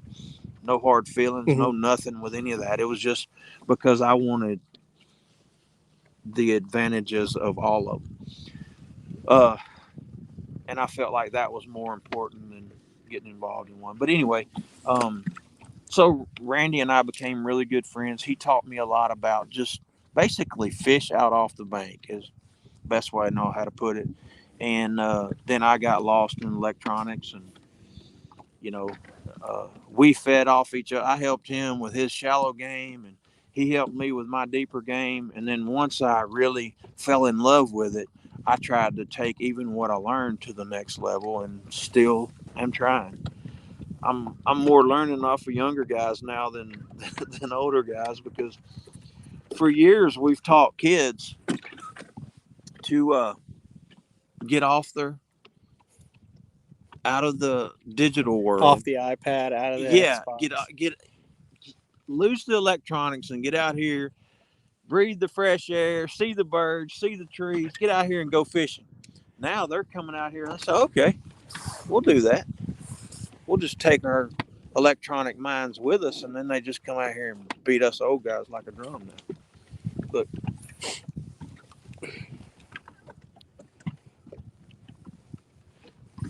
hard feelings, no nothing with any of that. It was just because I wanted the advantages of all of them. And I felt like that was more important than getting involved in one. But anyway, so Randy and I became really good friends. He taught me a lot about just basically fish out off the bank is the best way I know how to put it. And then I got lost in electronics, and we fed off each other. I helped him with his shallow game, and he helped me with my deeper game. And then once I really fell in love with it, I tried to take even what I learned to the next level, and still am trying. I'm more learning off of younger guys now than older guys, because for years we've taught kids to get off out of the digital world, off the iPad, out of the Xbox. Lose the electronics and get out here, breathe the fresh air, see the birds, see the trees, get out here and go fishing. Now they're coming out here and I say, okay, we'll do that. We'll just take our electronic minds with us, and then they just come out here and beat us old guys like a drum now.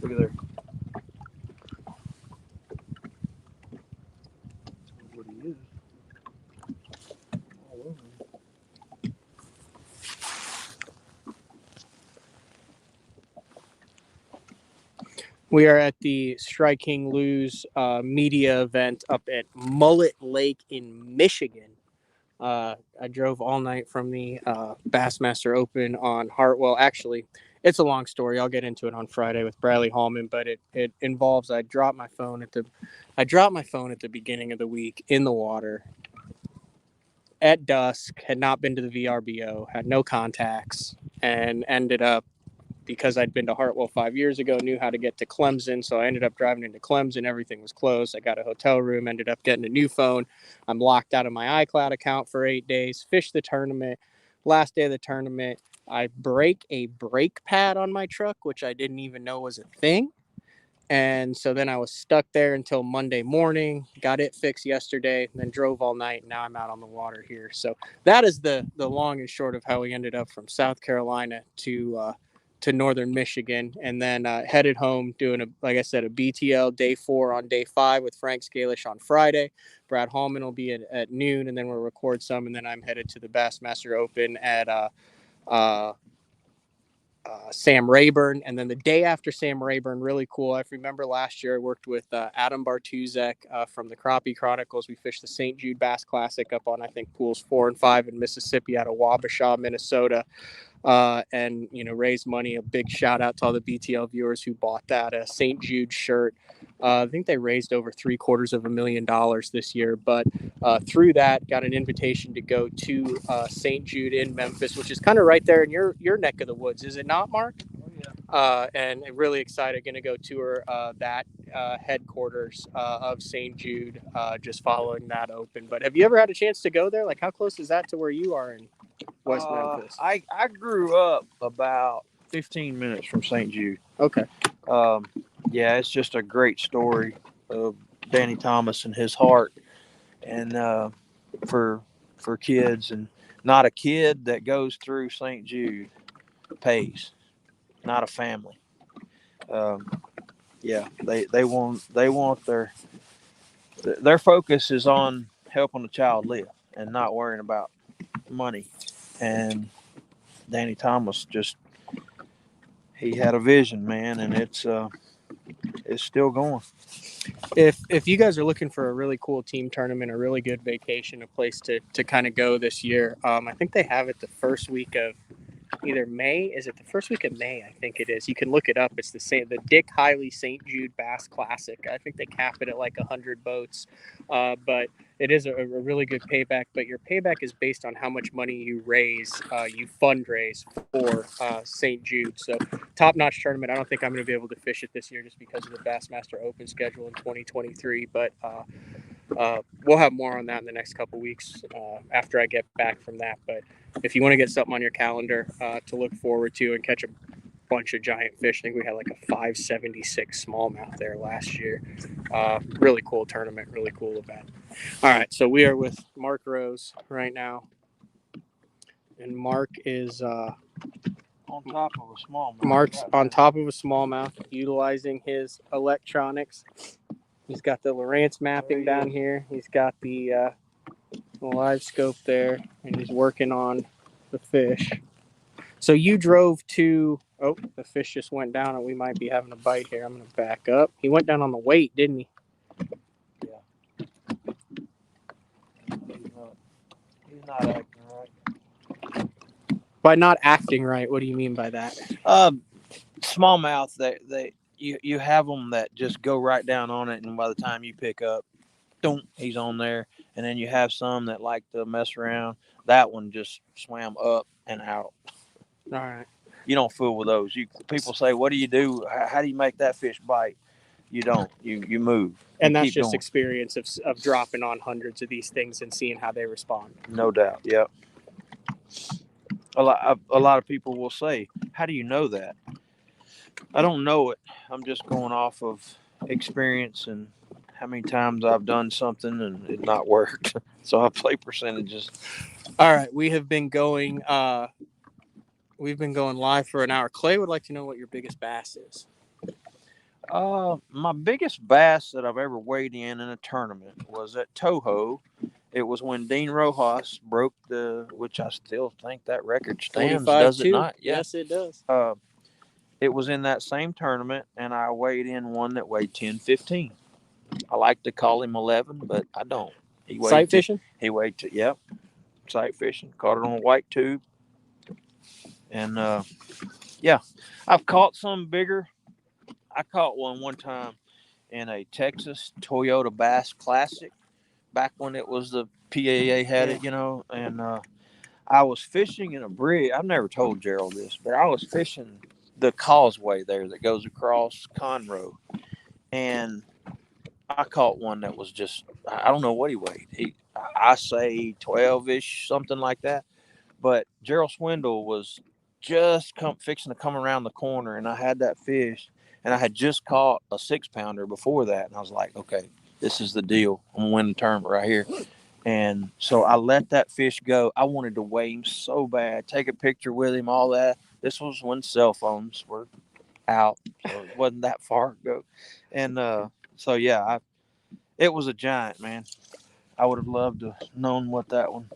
Look at there. What he is. All over. We are at the Striking Lose media event up at Mullet Lake in Michigan. I drove all night from the Bassmaster Open on Hartwell. Actually, it's a long story. I'll get into it on Friday with Bradley Hallman, but it involves I dropped my phone at the beginning of the week in the water at dusk, had not been to the VRBO, had no contacts, and ended up, because I'd been to Hartwell 5 years ago, knew how to get to Clemson. So I ended up driving into Clemson. Everything was closed. I got a hotel room, ended up getting a new phone. I'm locked out of my iCloud account for 8 days, fished the tournament. Last day of the tournament, I break a brake pad on my truck, which I didn't even know was a thing. And so then I was stuck there until Monday morning, got it fixed yesterday, then drove all night. And now I'm out on the water here. So that is the long and short of how we ended up from South Carolina to northern Michigan, and then headed home doing, like I said, a BTL day 4 on day 5 with Frank Scalish on Friday. Brad Hallman will be at noon, and then we'll record some, and then I'm headed to the Bassmaster Open at Sam Rayburn. And then the day after Sam Rayburn, really cool. I remember last year I worked with Adam Bartuzek from the Crappie Chronicles. We fished the St. Jude Bass Classic up on, I think, pools 4 and 5 in Mississippi out of Wabasha, Minnesota. And raise money. A big shout out to all the BTL viewers who bought that St. Jude shirt. I think they raised over $750,000 this year, but through that got an invitation to go to St. Jude in Memphis, which is kind of right there in your neck of the woods, is it not, Mark? Oh, yeah. And really excited, going to go tour that headquarters of St. Jude, just following that Open. But have you ever had a chance to go there? Like, how close is that to where you are in West Memphis? I grew up about 15 minutes from St. Jude. Okay. Yeah, it's just a great story of Danny Thomas and his heart, and for kids, and not a kid that goes through St. Jude pays, not a family. Yeah, they want their focus is on helping the child live and not worrying about money. And Danny Thomas he had a vision, man, and it's still going. If you guys are looking for a really cool team tournament, a really good vacation, a place to kind of go this year, I think they have it the first week of either May. Is it the first week of May? I think it is. You can look it up. It's the Dick Hiley St. Jude Bass Classic. I think they cap it at like 100 boats, but it is a really good payback. But your payback is based on how much money you raise, you fundraise for St. Jude. So top-notch tournament. I don't think I'm going to be able to fish it this year just because of the Bassmaster Open schedule in 2023, but we'll have more on that in the next couple weeks after I get back from that. But if you want to get something on your calendar to look forward to and catch a bunch of giant fish, I think we had like a 576 smallmouth there last year. Really cool tournament, really cool event. All right, so we are with Mark Rose right now, and Mark is On top of a smallmouth. Mark's on top of a smallmouth, utilizing his electronics. He's got the Lowrance mapping down here. He's got the live scope there, and he's working on the fish. So you drove to, the fish just went down, and we might be having a bite here. I'm going to back up. He went down on the weight, didn't he? Yeah. He's not acting right. By not acting right, what do you mean by that? Smallmouth, you have them that just go right down on it, and by the time you pick up, he's on there. And then you have some that like to mess around. That one just swam up and out. All right. You don't fool with those. People say, "What do you do? How do you make that fish bite?" You don't. You move. And that's just experience of dropping on hundreds of these things and seeing how they respond. No doubt. Yep. A lot of people will say, "How do you know that?" I don't know it. I'm just going off of experience and how many times I've done something and it not worked. So I play percentages. All right, we have been going. We've been going live for an hour. Clay would like to know what your biggest bass is. My biggest bass that I've ever weighed in a tournament was at Toho. It was when Dean Rojas broke which I still think that record stands, does it not? Yeah. Yes, it does. It was in that same tournament, and I weighed in one that weighed 10-15. I like to call him 11, but I don't. He weighed Sight fishing? He weighed, yep, sight fishing. Caught it on a white tube. And, yeah, I've caught some bigger. I caught one time in a Texas Toyota Bass Classic back when it was the PAA had it, and I was fishing in a bridge. I've never told Gerald this, but I was fishing the causeway there that goes across Conroe, and I caught one that was just, I don't know what he weighed. I say 12-ish, something like that. But Gerald Swindle was just fixing to come around the corner, and I had that fish, and I had just caught a 6-pounder before that, and I was like, okay, this is the deal. I'm going to win the tournament right here. And so I let that fish go. I wanted to weigh him so bad, take a picture with him, all that. This was when cell phones were out, so it wasn't that far ago. And so, yeah, it was a giant, man. I would have loved to have known what that one.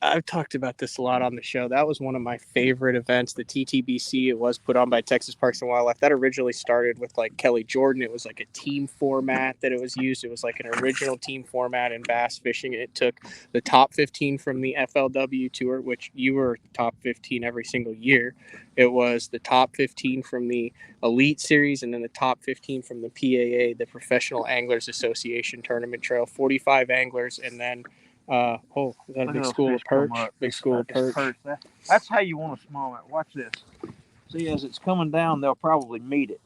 I've talked about this a lot on the show. That was one of my favorite events, the TTBC. It was put on by Texas Parks and Wildlife. That originally started with like Kelly Jordan. It was like a team format that it was used. It was like an original team format in bass fishing. It took the top 15 from the FLW tour, which you were top 15 every single year. It was the top 15 from the Elite Series, and then the top 15 from the PAA, the Professional Anglers Association Tournament Trail, 45 anglers, and then is that a big school of perch? Big school of perch. That's how you want a smallmouth. Watch this. See, as it's coming down, they'll probably meet it.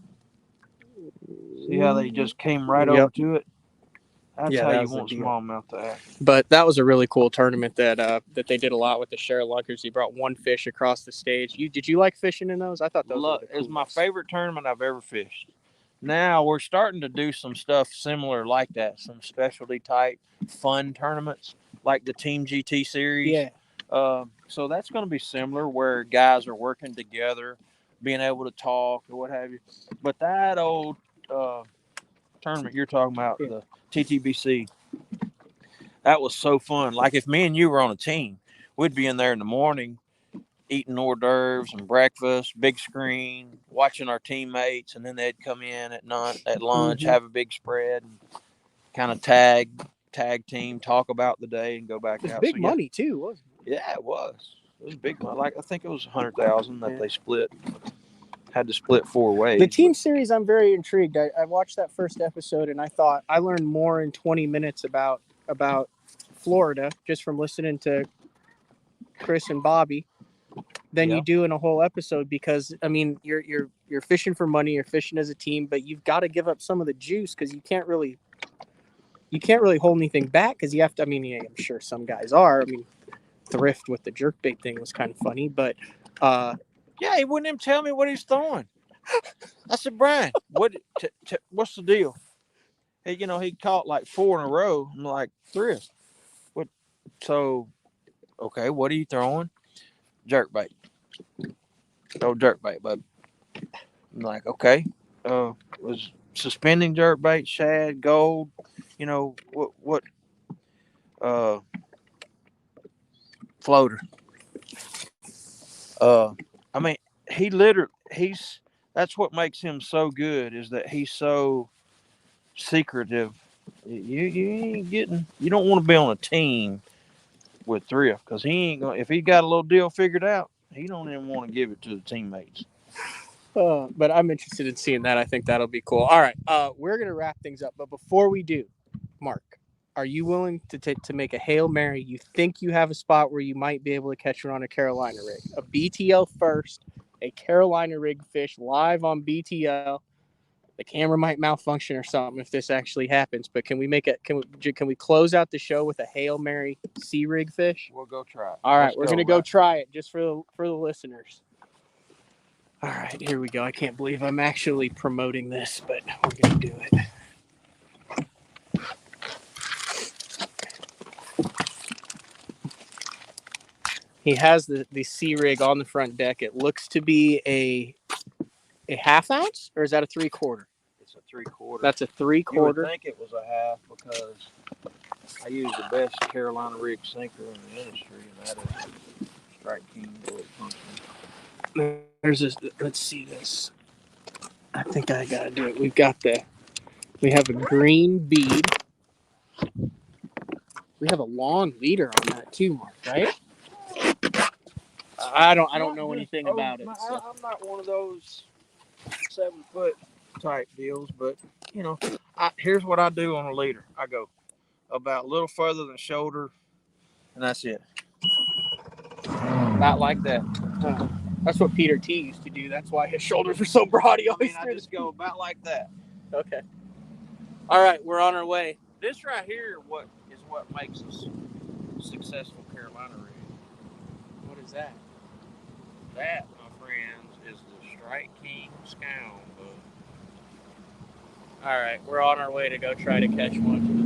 See how they just came right over to it? That's how you want smallmouth to act. But that was a really cool tournament that they did a lot with the Share Lunkers. He brought one fish across the stage. Did you like fishing in those? I thought those were the coolest. It was my favorite tournament I've ever fished. Now we're starting to do some stuff similar like that, some specialty type fun tournaments like the Team GT series. Yeah. So that's going to be similar where guys are working together, being able to talk or what have you. But that old tournament you're talking about, the TTBC, that was so fun. Like if me and you were on a team, we'd be in there in the morning eating hors d'oeuvres and breakfast, big screen, watching our teammates, and then they'd come in at lunch, have a big spread, and kind of tag team, talk about the day, and go back out. Big money too, wasn't it? Yeah, it was. It was big money. Like I think it was $100,000 that they split. Had to split 4 ways. The team series, I'm very intrigued. I watched that first episode, and I thought I learned more in 20 minutes about Florida just from listening to Chris and Bobby than you do in a whole episode, because I mean you're fishing for money, you're fishing as a team, but you've got to give up some of the juice because you can't really hold anything back because you have to. I mean, I'm sure some guys are. I mean, Thrift with the jerkbait thing was kind of funny, but he wouldn't even tell me what he's throwing. I said, Brian, what's the deal? Hey, he caught like 4 in a row. I'm like, Thrift. What? So, okay, what are you throwing? Jerkbait. Oh, jerkbait, bud. I'm like, okay. Was suspending jerkbait, shad, gold. What? Floater. I mean, that's what makes him so good, is that he's so secretive. You don't want to be on a team with Thrift because he ain't gonna. If he got a little deal figured out, he don't even want to give it to the teammates. But I'm interested in seeing that. I think that'll be cool. All right, we're gonna wrap things up, but before we do, Mark, are you willing to make a Hail Mary? You think you have a spot where you might be able to catch her on a Carolina rig, a BTL first, a Carolina rig fish live on BTL. The camera might malfunction or something if this actually happens, but can we close out the show with a Hail Mary sea rig fish? We'll go try it. All right, we're gonna go try it just for the listeners. All right, here we go. I can't believe I'm actually promoting this, but we're gonna do it. He has the sea rig on the front deck. It looks to be a half ounce, or is that a 3/4? That's a 3/4. That's a You would 3/4. think it was a half because I use the best Carolina rig sinker in the industry, and that is Strike King bullet function. There's this. Let's see this. I think I gotta do it. We have a green bead. We have a long leader on that too, Mark. Right? I don't know anything about it. So. I'm not one of those 7-foot type deals, but you know, here's what I do on a leader. I go about a little further than shoulder, and that's it. Not like that. That's what Peter T used to do. That's why his shoulders are so broad. I just go about like that. Okay. All right, we're on our way. This right here is what makes us successful Carolina rig. What is that? That, my friends, is the Strike King scound bug. All right, we're on our way to go try to catch one.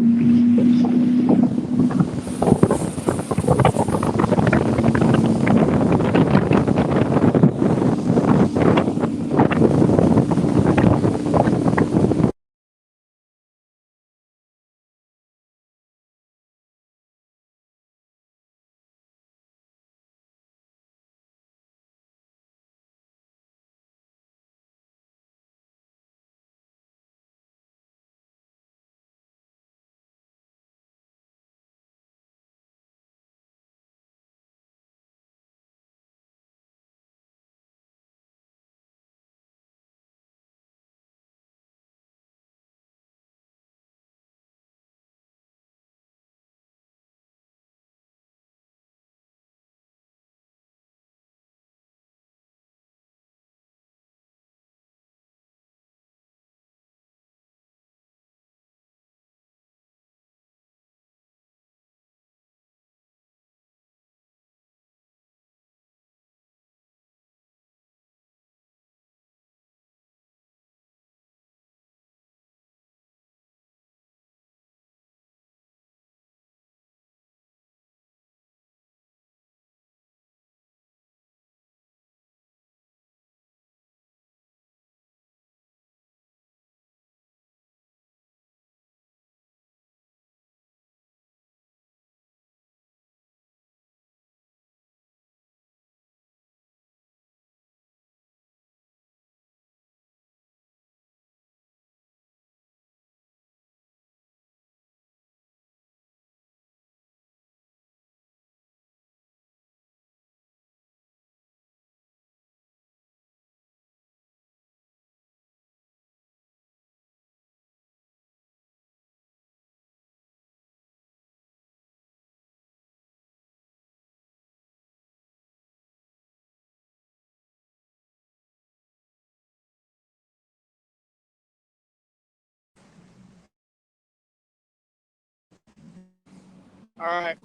All right,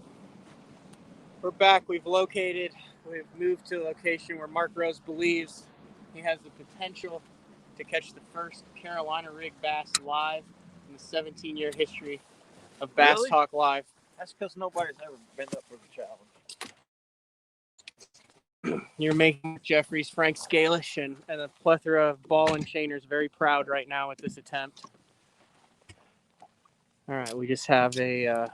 we're back. We've moved to a location where Mark Rose believes he has the potential to catch the first Carolina rig bass live in the 17-year history of Bass Really? Talk Live. That's because nobody's ever been up for the challenge. You're making Jeffries, Frank Scalish, and a plethora of ball and chainers very proud right now at this attempt. All right, we just have a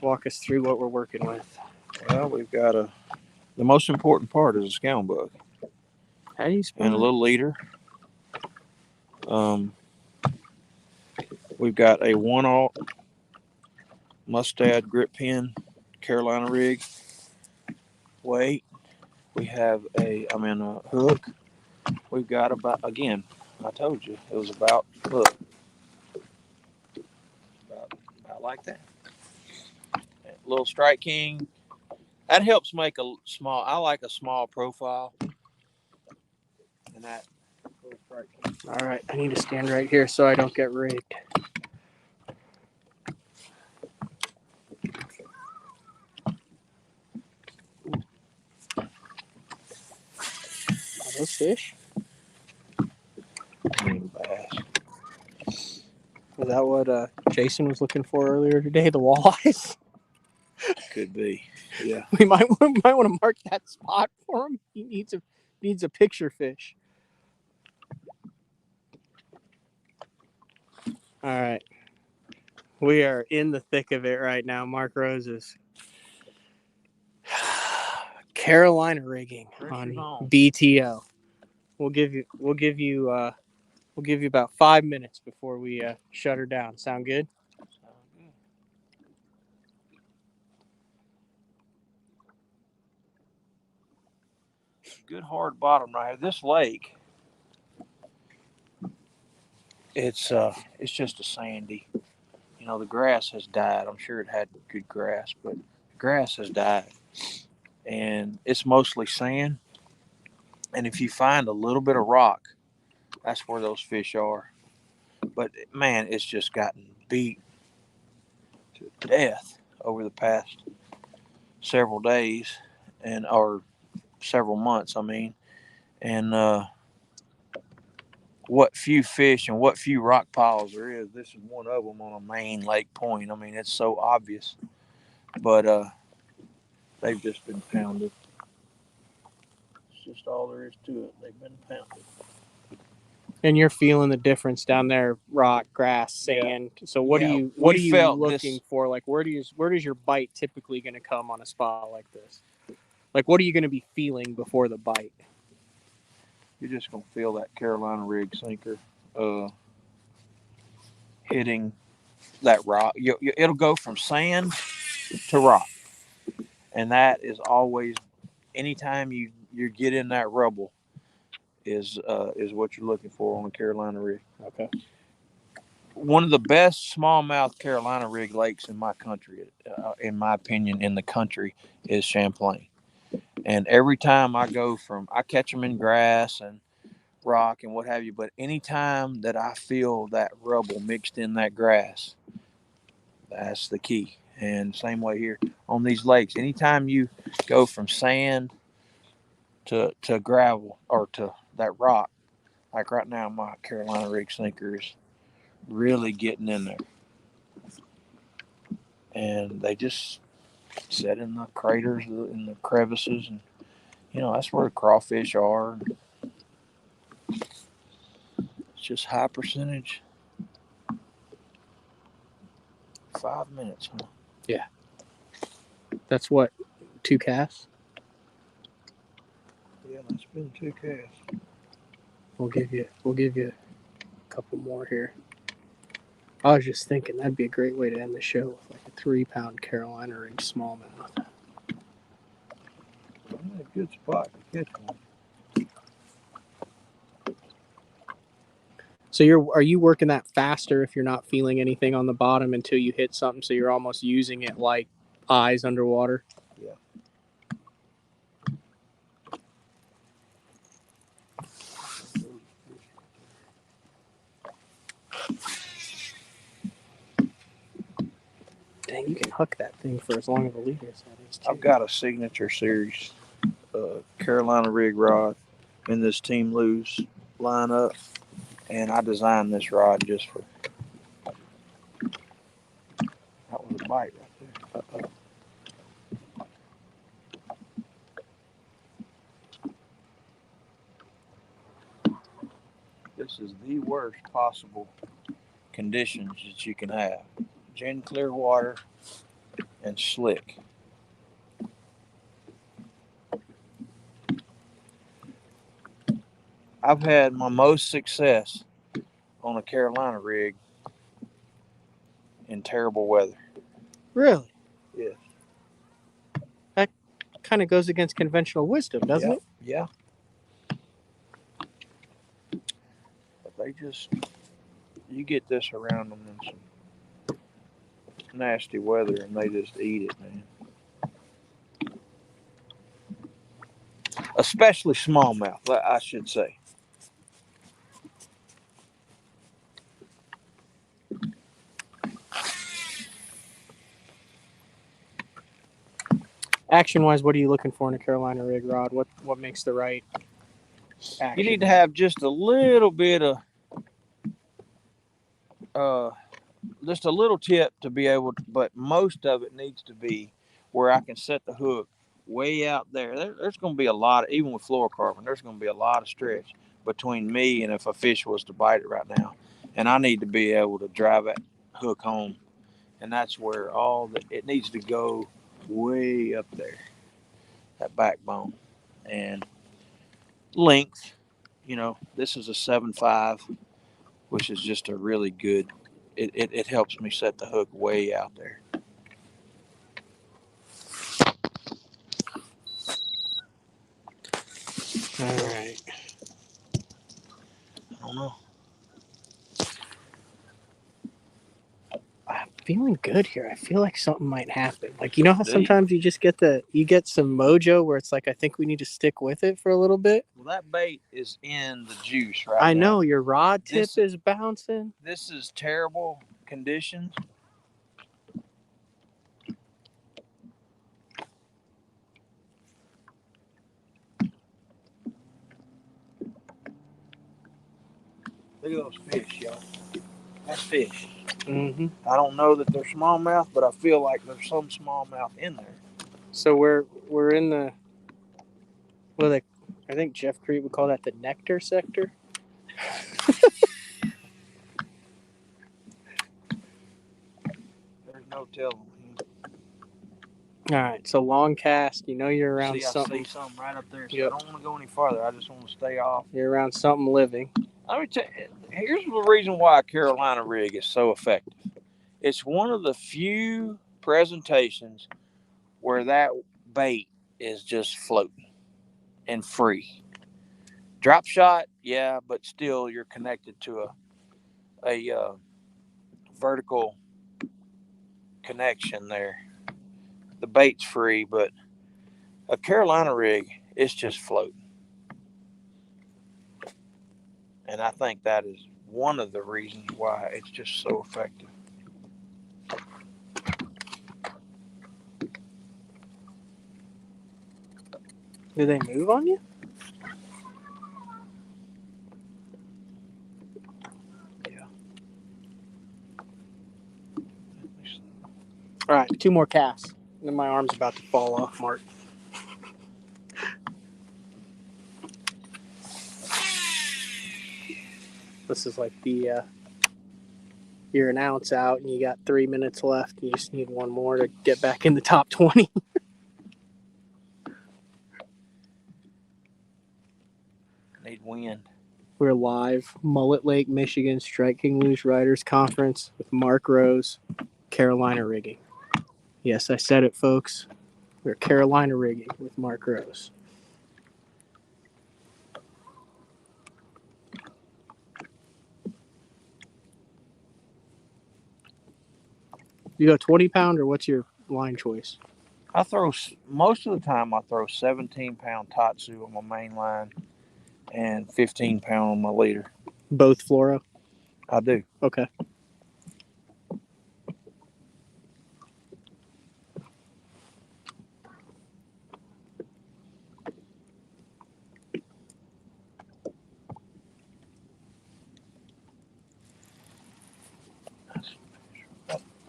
walk us through what we're working with. Well, we've got the most important part is a scound bug. How do you spell And a it? little leader. We've got a 1/0 Mustad grip pin Carolina rig. Weight. We have a hook. We've got about, again, I told you, it was about like that. A little Strike King. That helps make I like a small profile. And that little Strike King. All right, I need to stand right here so I don't get rigged. Are those fish? Bass. Was that what Jason was looking for earlier today? The walleyes? Could be. Yeah. We might want to mark that spot for him. He needs a picture fish. All right. We are in the thick of it right now. Mark Rose's Carolina rigging on BTO. We'll give you about 5 minutes before we shut her down. Sound good? Good hard bottom right here. This lake, it's just a sandy. You know, the grass has died. I'm sure it had good grass, but the grass has died, and it's mostly sand. And if you find a little bit of rock, that's where those fish are. But man, it's just gotten beat to death over the past several days, or several months. I mean, and what few fish and what few rock piles there is. This is one of them on a main lake point. I mean, it's so obvious, but they've just been pounded. It's just all there is to it. They've been pounded. And you're feeling the difference down there, rock, grass, sand. Yeah. So what are you looking for? Like where does your bite typically going to come on a spot like this? Like what are you going to be feeling before the bite? You're just going to feel that Carolina rig sinker hitting that rock. It'll go from sand to rock, and that is always, anytime you get in that rubble, is what you're looking for on a Carolina rig. Okay. One of the best smallmouth Carolina rig lakes in my country, in my opinion, in the country, is Champlain. And every time I catch them in grass and rock and what have you, but anytime that I feel that rubble mixed in that grass, that's the key. And same way here on these lakes, anytime you go from sand to gravel or to that rock, like right now, my Carolina rig sinker is really getting in there. And they just sit in the craters, in the crevices, and that's where the crawfish are. It's just high percentage. 5 minutes, huh? Yeah. That's what, 2 casts? Yeah, that's been 2 casts. We'll give you a couple more here. I was just thinking that'd be a great way to end the show with like a 3-pound Carolina rig smallmouth. A good spot to catch one. So are you working that faster if you're not feeling anything on the bottom until you hit something, so you're almost using it like eyes underwater? Yeah. Dang, you can hook that thing for as long of a leader as that is, too. I've got a signature series Carolina rig rod in this Team Lose lineup, and I designed this rod just for. That was a bite right there. This is the worst possible conditions that you can have. Gin clear water and slick. I've had my most success on a Carolina rig in terrible weather. Really? Yes. That kind of goes against conventional wisdom, doesn't it? Yeah. But you get this around them in some nasty weather and they just eat it, man. Especially smallmouth, I should say. Action-wise, what are you looking for in a Carolina rig rod? What makes the right action? You need to have just a little bit of, just a little tip to be able to, but most of it needs to be where I can set the hook way out there. There's going to be a lot, even with fluorocarbon, there's going to be a lot of stretch between me and if a fish was to bite it right now. and I need to be able to drive that hook home, and that's where it needs to go way up there, that backbone, and length. This is a 7.5, which is just a really good. It helps me set the hook way out there. All right. I don't know. I'm feeling good here. I feel like something might happen. Like, you know how Do you? sometimes you just get some mojo where it's like, I think we need to stick with it for a little bit. Well, that bait is in the juice right now. I know your rod tip is bouncing. This is terrible conditions. Look at those fish, y'all. That's fish. Mm-hmm. I don't know that they're smallmouth, but I feel like there's some smallmouth in there. So we're in the I think Jeff Crete would call that the nectar sector. There's no telling. All right, so long cast. You know you're around I something. see something right up there, so Yep. I don't want to go any farther. I just want to stay off. You're around something living. Let me tell you, here's the reason why a Carolina rig is so effective. It's one of the few presentations where that bait is just floating and free. Drop shot, yeah, but still you're connected to a vertical connection there. The bait's free, but a Carolina rig, it's just floating. And I think that is one of the reasons why it's just so effective. Do they move on you? Yeah. All right, 2 more casts. And then my arm's about to fall off, Mark. This is like you're an ounce out and you got 3 minutes left. You just need one more to get back in the top 20. Need wind. We're live, Mullet Lake, Michigan, Strike King Loose Riders Conference with Mark Rose, Carolina Rigging. Yes, I said it, folks. We're Carolina Rigging with Mark Rose. You go 20 pound or what's your line choice? Most of the time I throw 17-pound Tatsu on my main line and 15-pound on my leader. Both fluoro? I do. Okay.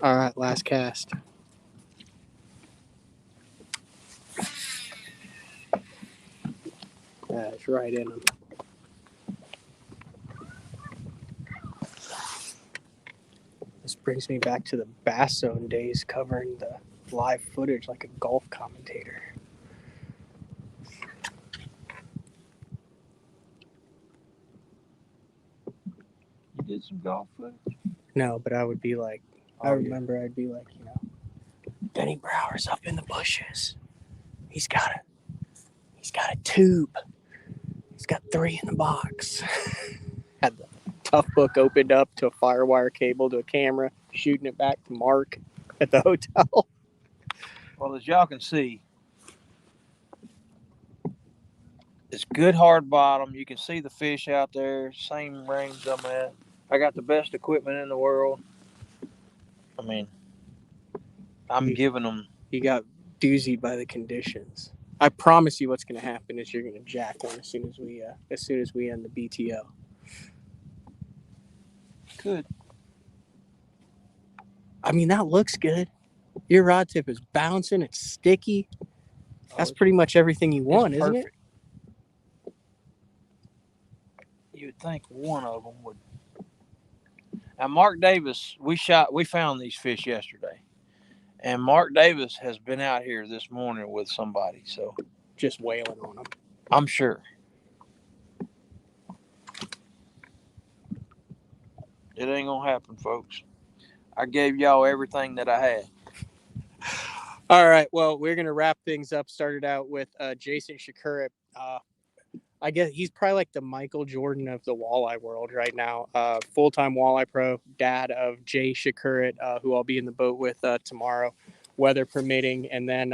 All right, last cast. That's right in them. This brings me back to the Bass Zone days covering the live footage like a golf commentator. You did some golf footage? No, but I would be like, I Oh, remember I'd be like, Denny Brower's up in the bushes. He's got a tube. He's got 3 in the box. Had the tough book opened up to a firewire cable to a camera, shooting it back to Mark at the hotel. Well, as y'all can see, it's good hard bottom. You can see the fish out there. Same range I'm at. I got the best equipment in the world. I mean, I'm giving them. You got doozied by the conditions. I promise you, what's going to happen is you're going to jack one as soon as we end the BTO. Good. I mean, that looks good. Your rod tip is bouncing. It's sticky. That's pretty much everything you want, isn't it? You would think one of them would And Mark Davis, we found these fish yesterday. And Mark Davis has been out here this morning with somebody, so Just wailing on them. I'm sure. It ain't gonna happen, folks. I gave y'all everything that I had. All right. Well, we're going to wrap things up. Started out with Jason Shakur. I guess he's probably like the Michael Jordan of the walleye world right now. Full-time walleye pro, dad of Jay Shakur, who I'll be in the boat with tomorrow, weather permitting. And then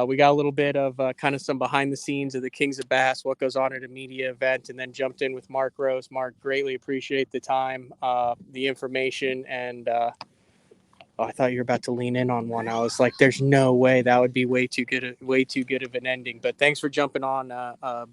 we got a little bit of kind of some behind the scenes of the Kings of Bass, what goes on at a media event, and then jumped in with Mark Rose. Mark, greatly appreciate the time, the information, and I thought you were about to lean in on one. I was like, "There's no way that would be way too good of an ending." But thanks for jumping on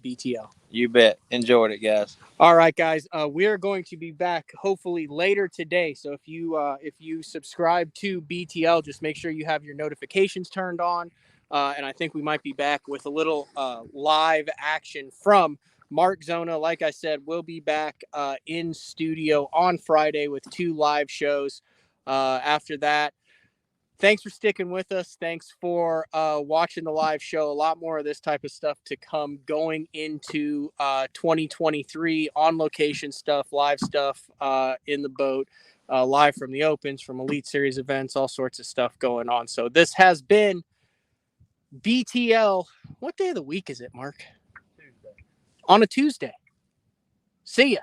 BTL. You bet. Enjoyed it, guys. All right, guys. We are going to be back hopefully later today. So if you subscribe to BTL, just make sure you have your notifications turned on. And I think we might be back with a little live action from Mark Zona. Like I said, we'll be back in studio on Friday with 2 live shows. After that, thanks for sticking with us. Thanks for watching the live show. A lot more of this type of stuff to come going into 2023, on location stuff, live stuff in the boat, live from the opens, from Elite Series events, all sorts of stuff going on. So this has been BTL. What day of the week is it, Mark? Tuesday. On a Tuesday. See ya.